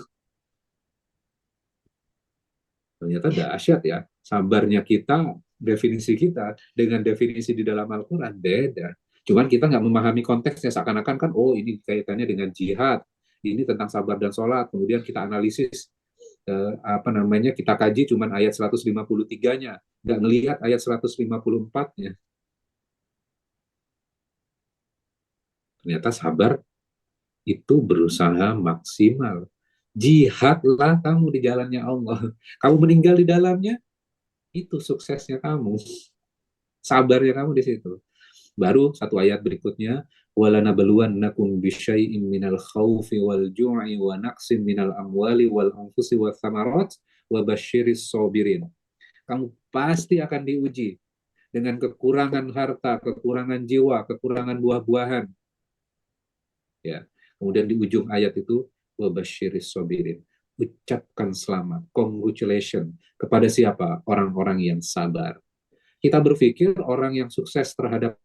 Ternyata dahsyat ya, sabarnya kita, definisi kita dengan definisi di dalam Al-Quran beda. Cuman kita nggak memahami konteksnya, seakan-akan kan, oh ini kaitannya dengan jihad, ini tentang sabar dan sholat, kemudian kita analisis, kita kaji cuman ayat 153-nya, nggak ngelihat ayat 154-nya. Ternyata sabar itu berusaha maksimal. Jihadlah kamu di jalannya Allah. Kamu meninggal di dalamnya, itu suksesnya kamu. Sabarnya kamu di situ. Baru satu ayat berikutnya, walanabluwannakum bisyai'in minal khaufi wal ju'i wa naqsim minal amwali wal anfusi wath thamarat wa basyiris sabirin. Kamu pasti akan diuji dengan kekurangan harta, kekurangan jiwa, kekurangan buah-buahan. Ya. Kemudian di ujung ayat itu, wa basyiris sabirin. Ucapkan selamat, congratulations kepada siapa? Orang-orang yang sabar. Kita berpikir orang yang sukses terhadap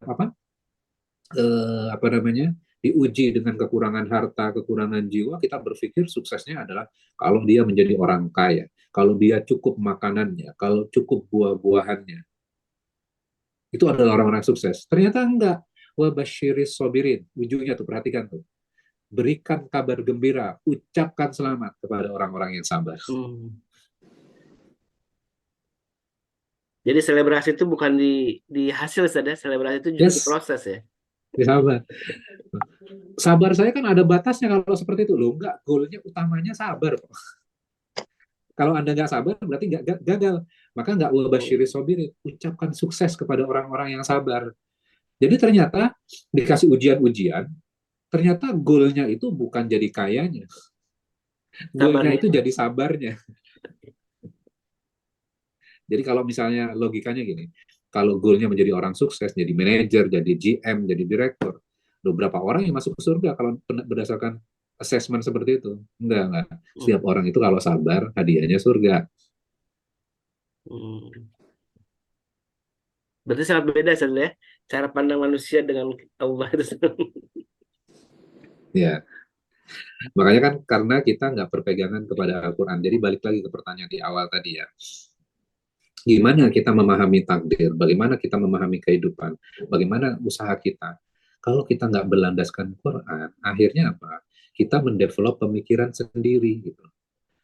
diuji dengan kekurangan harta, kekurangan jiwa, kita berpikir suksesnya adalah kalau dia menjadi orang kaya, kalau dia cukup makanannya, kalau cukup buah-buahannya. Itu adalah orang-orang sukses. Ternyata enggak. Wa basyiris sabirin. Ujungnya tuh, perhatikan tuh. Berikan kabar gembira, ucapkan selamat kepada orang-orang yang sabar. Jadi selebrasi itu bukan di hasil saja, selebrasi itu juga di proses ya. Di sabar. Sabar saya kan ada batasnya kalau seperti itu loh. Enggak, goalnya utamanya sabar kok. Kalau Anda nggak sabar berarti nggak gagal. Maka nggak wa basyiris sabirin. Ucapkan sukses kepada orang-orang yang sabar. Jadi ternyata dikasih ujian-ujian, ternyata goalnya itu bukan jadi kayanya. Goalnya itu jadi sabarnya. Jadi kalau misalnya logikanya gini, kalau goalnya menjadi orang sukses, jadi manajer, jadi GM, jadi direktur, beberapa orang yang masuk ke surga kalau berdasarkan assessment seperti itu? Enggak. Setiap orang itu kalau sabar, hadiahnya surga. Berarti sangat beda sebenarnya cara pandang manusia dengan Allah itu. Ya, makanya kan karena kita nggak berpegangan kepada Al-Quran. Jadi balik lagi ke pertanyaan di awal tadi ya. Gimana kita memahami takdir? Bagaimana kita memahami kehidupan? Bagaimana usaha kita? Kalau kita nggak berlandaskan Quran, akhirnya apa? Kita mendevelop pemikiran sendiri gitu.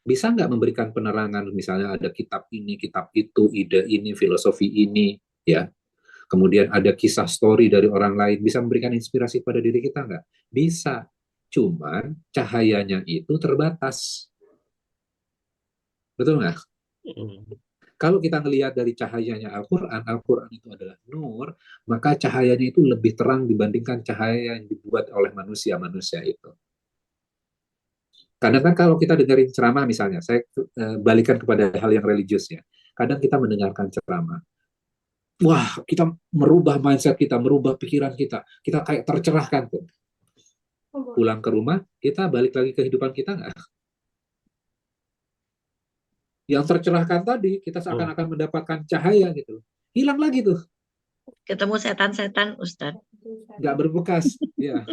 Bisa nggak memberikan penerangan, misalnya ada kitab ini, kitab itu, ide ini, filosofi ini, ya. Kemudian ada kisah story dari orang lain, bisa memberikan inspirasi pada diri kita nggak? Bisa. Cuman cahayanya itu terbatas. Betul nggak? Kalau kita melihat dari cahayanya Al-Quran, Al-Quran itu adalah nur, maka cahayanya itu lebih terang dibandingkan cahaya yang dibuat oleh manusia-manusia itu. Kadang kan kalau kita dengerin ceramah misalnya, saya balikan kepada hal yang religius ya. Kadang kita mendengarkan ceramah. wah, kita merubah mindset kita, merubah pikiran kita kayak tercerahkan tuh. Pulang ke rumah, kita balik lagi ke kehidupan kita nggak? Yang tercerahkan tadi, kita seakan-akan mendapatkan cahaya gitu. Hilang lagi tuh, Ketemu setan-setan, Ustadz. nggak berbekas. Ya.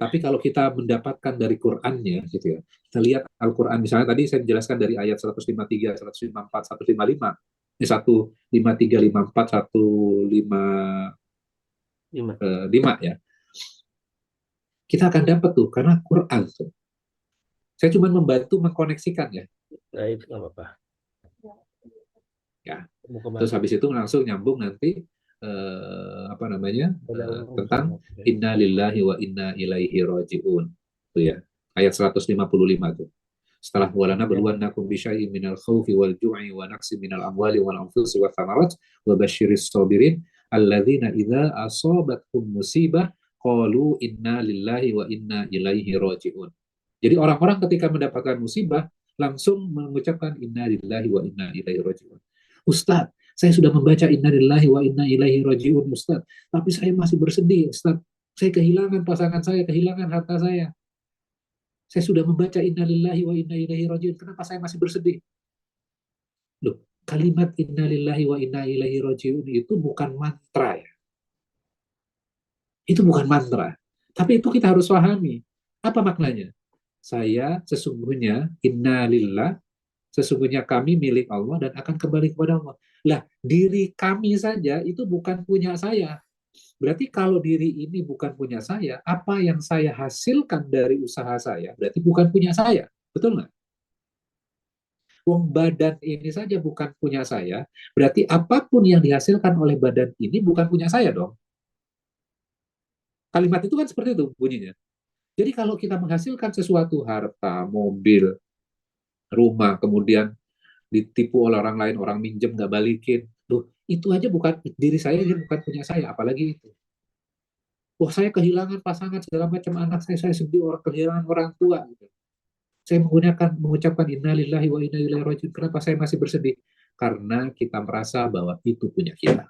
Tapi kalau kita mendapatkan dari Qur'annya, gitu ya, kita lihat Al-Quran, misalnya tadi saya jelaskan dari ayat 153, 154, 155, 153, 54, 155 ya. Kita akan dapat tuh, karena Quran tuh. Saya cuma membantu mengkoneksikan ya. Nah, itu nggak apa-apa. Ya. Mau kemana? Terus habis itu langsung nyambung nanti tentang inna lillahi wa inna ilaihi raji'un. Tuh ya. Ayat 155 tuh. Setelah walana berluannakum bisyai'in minal khawfi wal ju'i wa naqsi minal amwali wal anfusi wa thamarat wa basyiris sabirin alladzina idza asabatkum musibah qalu inna lillahi wa inna ilaihi raji'un. Jadi orang-orang ketika mendapatkan musibah langsung mengucapkan inna lillahi wa inna ilaihi raji'un. Ustaz, saya sudah membaca inna lillahi wa inna ilaihi raji'un, Ustaz, tapi saya masih bersedih, Ustaz. Saya kehilangan pasangan saya, kehilangan harta saya. Saya sudah membaca inna lillahi wa inna ilaihi raji'un, kenapa saya masih bersedih? Loh, kalimat inna lillahi wa inna ilaihi raji'un itu bukan mantra ya. Itu bukan mantra. Tapi itu kita harus pahami. Apa maknanya? Saya sesungguhnya inna lillah, sesungguhnya kami milik Allah dan akan kembali kepada Allah. Lah, diri kami saja itu bukan punya saya. Berarti kalau diri ini bukan punya saya, apa yang saya hasilkan dari usaha saya berarti bukan punya saya. Betul nggak? Wong badan ini saja bukan punya saya, berarti apapun yang dihasilkan oleh badan ini bukan punya saya dong. Kalimat itu kan seperti itu bunyinya. Jadi kalau kita menghasilkan sesuatu, harta, mobil, rumah, kemudian ditipu oleh orang lain, orang minjem nggak balikin, loh, itu aja bukan diri saya, dia bukan punya saya, apalagi itu. Wah, saya kehilangan pasangan segala macam, anak saya sedih, orang kehilangan orang tua. Gitu. Saya mengucapkan innalillahi wa inna ilaihi raji'un. Kenapa saya masih bersedih? Karena kita merasa bahwa itu punya kita.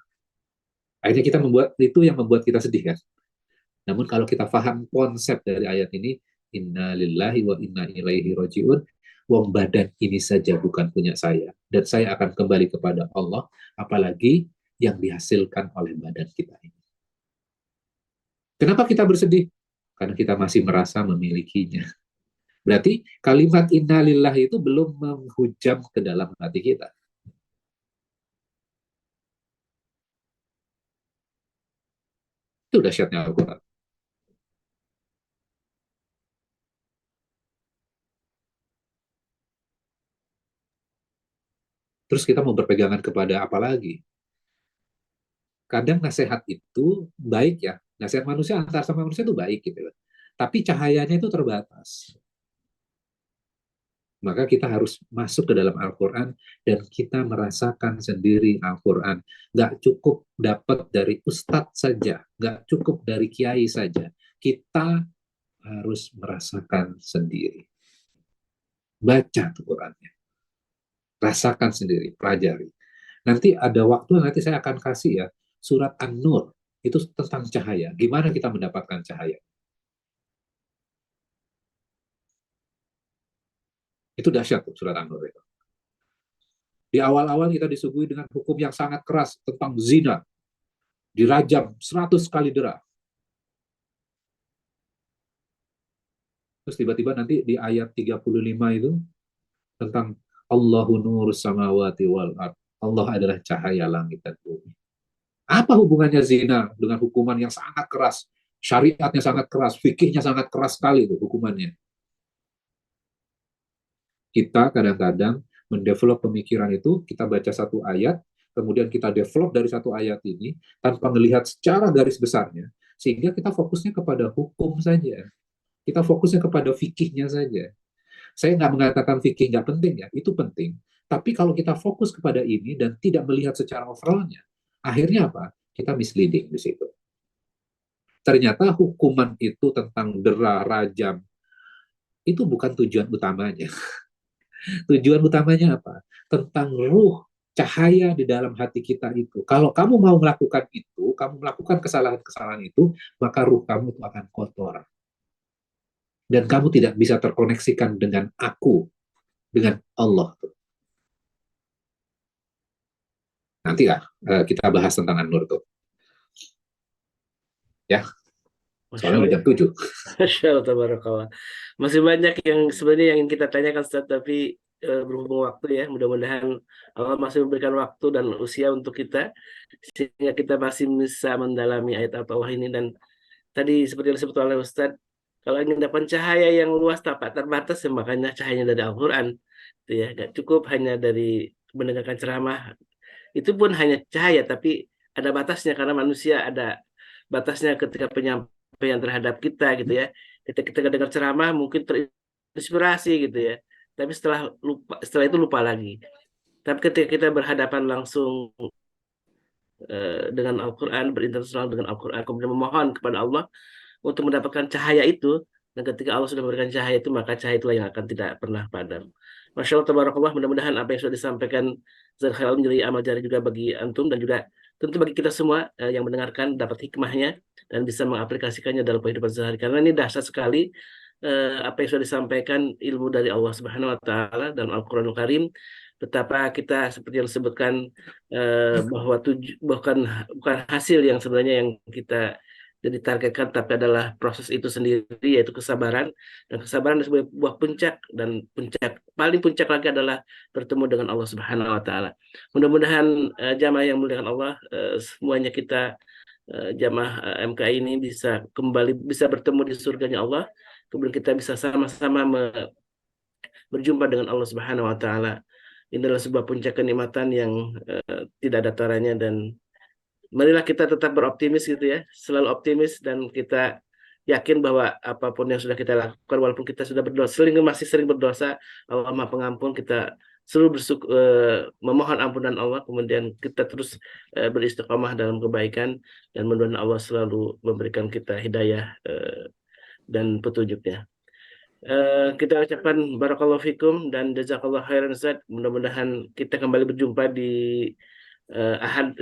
Akhirnya kita membuat itu yang membuat kita sedih kan. Namun kalau kita paham konsep dari ayat ini, innalillahi wa inna ilaihi raji'un, wong badan ini saja bukan punya saya, dan saya akan kembali kepada Allah, apalagi yang dihasilkan oleh badan kita ini. Kenapa kita bersedih? Karena kita masih merasa memilikinya. Berarti kalimat innalillah itu belum menghujam ke dalam hati kita. Itu dahsyatnya Al-Quran. Terus kita mau berpegangan kepada apa lagi? Kadang nasihat itu baik ya. Nasihat manusia antar sama manusia itu baik gitu. Tapi cahayanya itu terbatas. Maka kita harus masuk ke dalam Al-Quran dan kita merasakan sendiri Al-Quran. Nggak cukup dapat dari ustadz saja. Nggak cukup dari kiai saja. Kita harus merasakan sendiri. Baca tuh Qurannya. Rasakan sendiri, pelajari. Nanti ada waktu, nanti saya akan kasih ya, surat An-Nur, itu tentang cahaya. Gimana kita mendapatkan cahaya? Itu dahsyat tuh, surat An-Nur itu. Di awal-awal kita disuguhi dengan hukum yang sangat keras tentang zina. Dirajam 100 kali dera. Terus tiba-tiba nanti di ayat 35 itu, tentang Allahu nur samawati wal ard. Allah adalah cahaya langit dan bumi. Apa hubungannya zina dengan hukuman yang sangat keras? Syariatnya sangat keras, fikihnya sangat keras sekali itu hukumannya. Kita kadang-kadang mendevelop pemikiran itu, kita baca satu ayat, kemudian kita develop dari satu ayat ini, tanpa melihat secara garis besarnya, sehingga kita fokusnya kepada hukum saja. Kita fokusnya kepada fikihnya saja. Saya nggak mengatakan fikih nggak penting ya, itu penting. Tapi kalau kita fokus kepada ini dan tidak melihat secara overallnya, akhirnya apa? Kita misleading di situ. Ternyata hukuman itu tentang dera, rajam, itu bukan tujuan utamanya. Tujuan utamanya apa? Tentang ruh cahaya di dalam hati kita itu. Kalau kamu mau melakukan itu, kamu melakukan kesalahan-kesalahan itu, maka ruh kamu itu akan kotor. Dan kamu tidak bisa terkoneksikan dengan aku, dengan Allah. Nanti lah kita bahas tentang An-Nur tuh. Ya, Masya soalnya udah Allah. jam 7. Masya Allah, tabarakallah. Masih banyak yang sebenarnya yang ingin kita tanyakan, Ustaz, tapi berhubung waktu ya, mudah-mudahan Allah masih memberikan waktu dan usia untuk kita, sehingga kita masih bisa mendalami ayat Allah ini. Dan tadi seperti yang disebut oleh Ustaz, kalau ingin dapat cahaya yang luas tak terbatas, ya makanya cahayanya dari Al-Quran. Itu ya, gak cukup hanya dari mendengarkan ceramah. Itu pun hanya cahaya, tapi ada batasnya karena manusia ada batasnya ketika penyampaian terhadap kita gitu ya. Ketika kita dengar ceramah mungkin terinspirasi gitu ya. Tapi setelah itu lupa lagi. Tapi ketika kita berhadapan langsung dengan Al-Quran, berinteraksi dengan Al-Quran, kemudian memohon kepada Allah untuk mendapatkan cahaya itu, dan ketika Allah sudah memberikan cahaya itu, maka cahaya itulah yang akan tidak pernah padam. Masya Allah, tabarakallah, mudah-mudahan apa yang sudah disampaikan Zahir Khalil menjadi amal jari juga bagi antum, dan juga tentu bagi kita semua yang mendengarkan dapat hikmahnya dan bisa mengaplikasikannya dalam kehidupan sehari. Karena ini dahsyat sekali apa yang sudah disampaikan, ilmu dari Allah Subhanahu Wa Taala dalam Al-Quranul Karim. Betapa kita seperti yang disebutkan bahwa bukan hasil yang sebenarnya yang kita jadi targetkan, tapi adalah proses itu sendiri, yaitu kesabaran. Dan kesabaran adalah sebuah buah puncak, dan paling puncak lagi adalah bertemu dengan Allah Subhanahu Wa Taala. Mudah-mudahan jamaah yang muliakan Allah, semuanya kita jamaah MKI ini bisa kembali bisa bertemu di surganya Allah, kemudian kita bisa sama-sama berjumpa dengan Allah Subhanahu Wa Taala. Ini adalah sebuah puncak kenikmatan yang tidak ada taranya, dan marilah kita tetap beroptimis gitu ya, selalu optimis, dan kita yakin bahwa apapun yang sudah kita lakukan, walaupun kita sudah berdosa, masih sering berdosa, Allah Maha Pengampun, kita selalu memohon ampunan Allah, kemudian kita terus beristiqamah dalam kebaikan, dan mudah-mudahan Allah selalu memberikan kita hidayah dan petunjuknya. Kita ucapkan barakallahu fikum dan jazakallahu khairan, Ustaz. Mudah-mudahan kita kembali berjumpa di ahad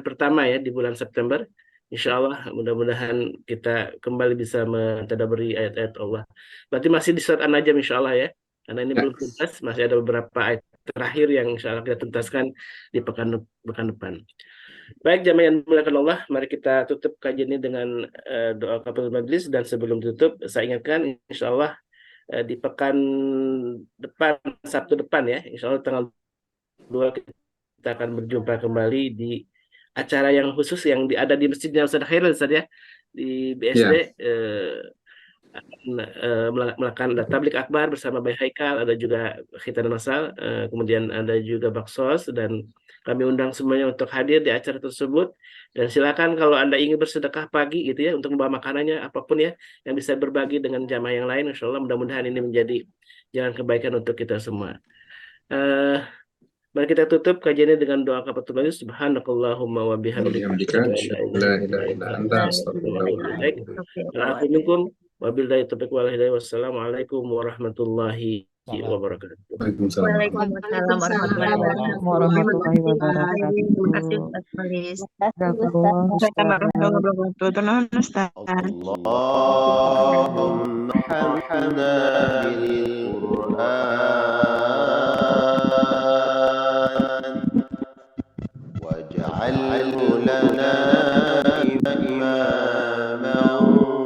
pertama ya di bulan September. Insya Allah, mudah-mudahan kita kembali bisa mentadabburi ayat-ayat Allah. Berarti masih di surat An-Najm insya Allah ya, karena ini belum tuntas, masih ada beberapa ayat terakhir yang insya Allah kita tuntaskan di pekan depan. Baik, jamaah yang dimuliakan Allah, mari kita tutup kajian ini dengan doa kafaratul majlis. Dan sebelum tutup, saya ingatkan insya Allah di pekan depan, Sabtu depan ya, insya Allah tanggal 2 kita akan berjumpa kembali di acara yang khusus yang ada di masjidnya Ustaz Khairul, Ustaz ya, di BSD. Melakukan tablik akbar bersama Bayi Haikal, ada juga khitan masal, kemudian ada juga baksos, dan kami undang semuanya untuk hadir di acara tersebut. Dan silakan kalau Anda ingin bersedekah pagi gitu ya, untuk membawa makanannya apapun ya, yang bisa berbagi dengan jamaah yang lain, insya Allah mudah-mudahan ini menjadi jalan kebaikan untuk kita semua. Mari kita tutup kajiannya dengan doa kafaratul majlis. Subhanakallahumma wa bihamdika, wassalamualaikum warahmatullahi wabarakatuh. Waalaikumsalam warahmatullahi wabarakatuh. Terima kasih Ustaz Khalis. اللهم ارحمنا بالقرآن واجعله لنا إماما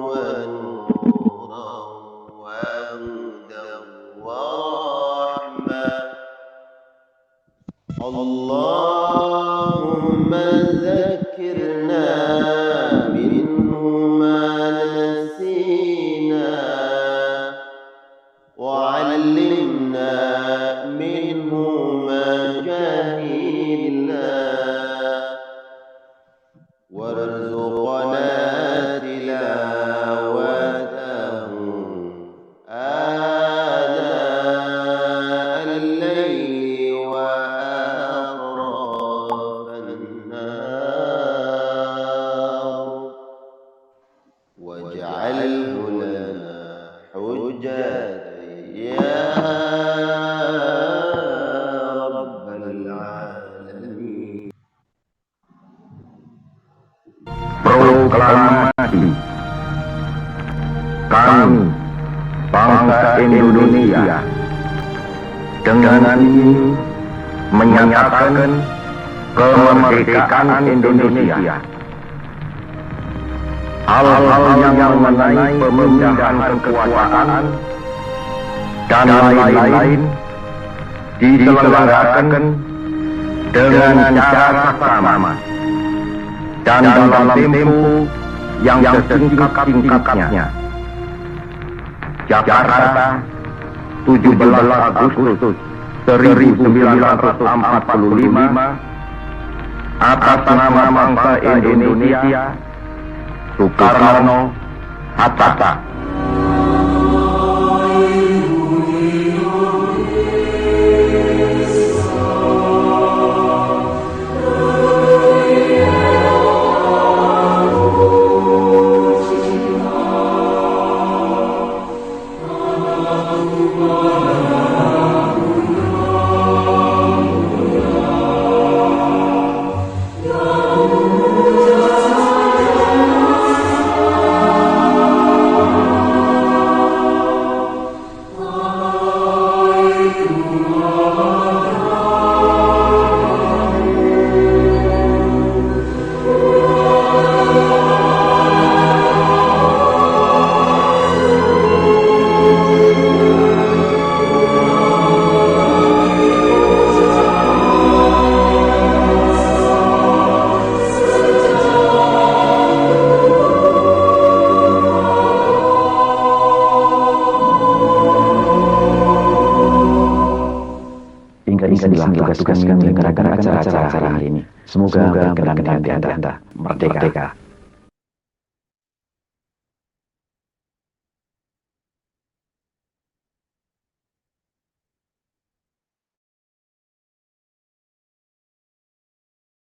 ونورا وهدى ورحمة. اللهم ذكرنا منه ما نسينا وعلمنا منه ما جهلنا وارزقنا تلاوته آناء الليل وأطراف النهار hati. Kami, bangsa Indonesia, dengan ini menyatakan kemerdekaan Indonesia. Hal-hal yang mengenai pemindahan kekuasaan dan lain-lain diselenggarakan dengan cara sama dan dalam tempo yang sesingkat-singkatnya. Jakarta, 17 Agustus 1945, atas nama bangsa Indonesia, Soekarno Hatta. Inilah tugas kami menyelenggarakan acara-acara hari ini. Semoga berkenan di Anda merdeka.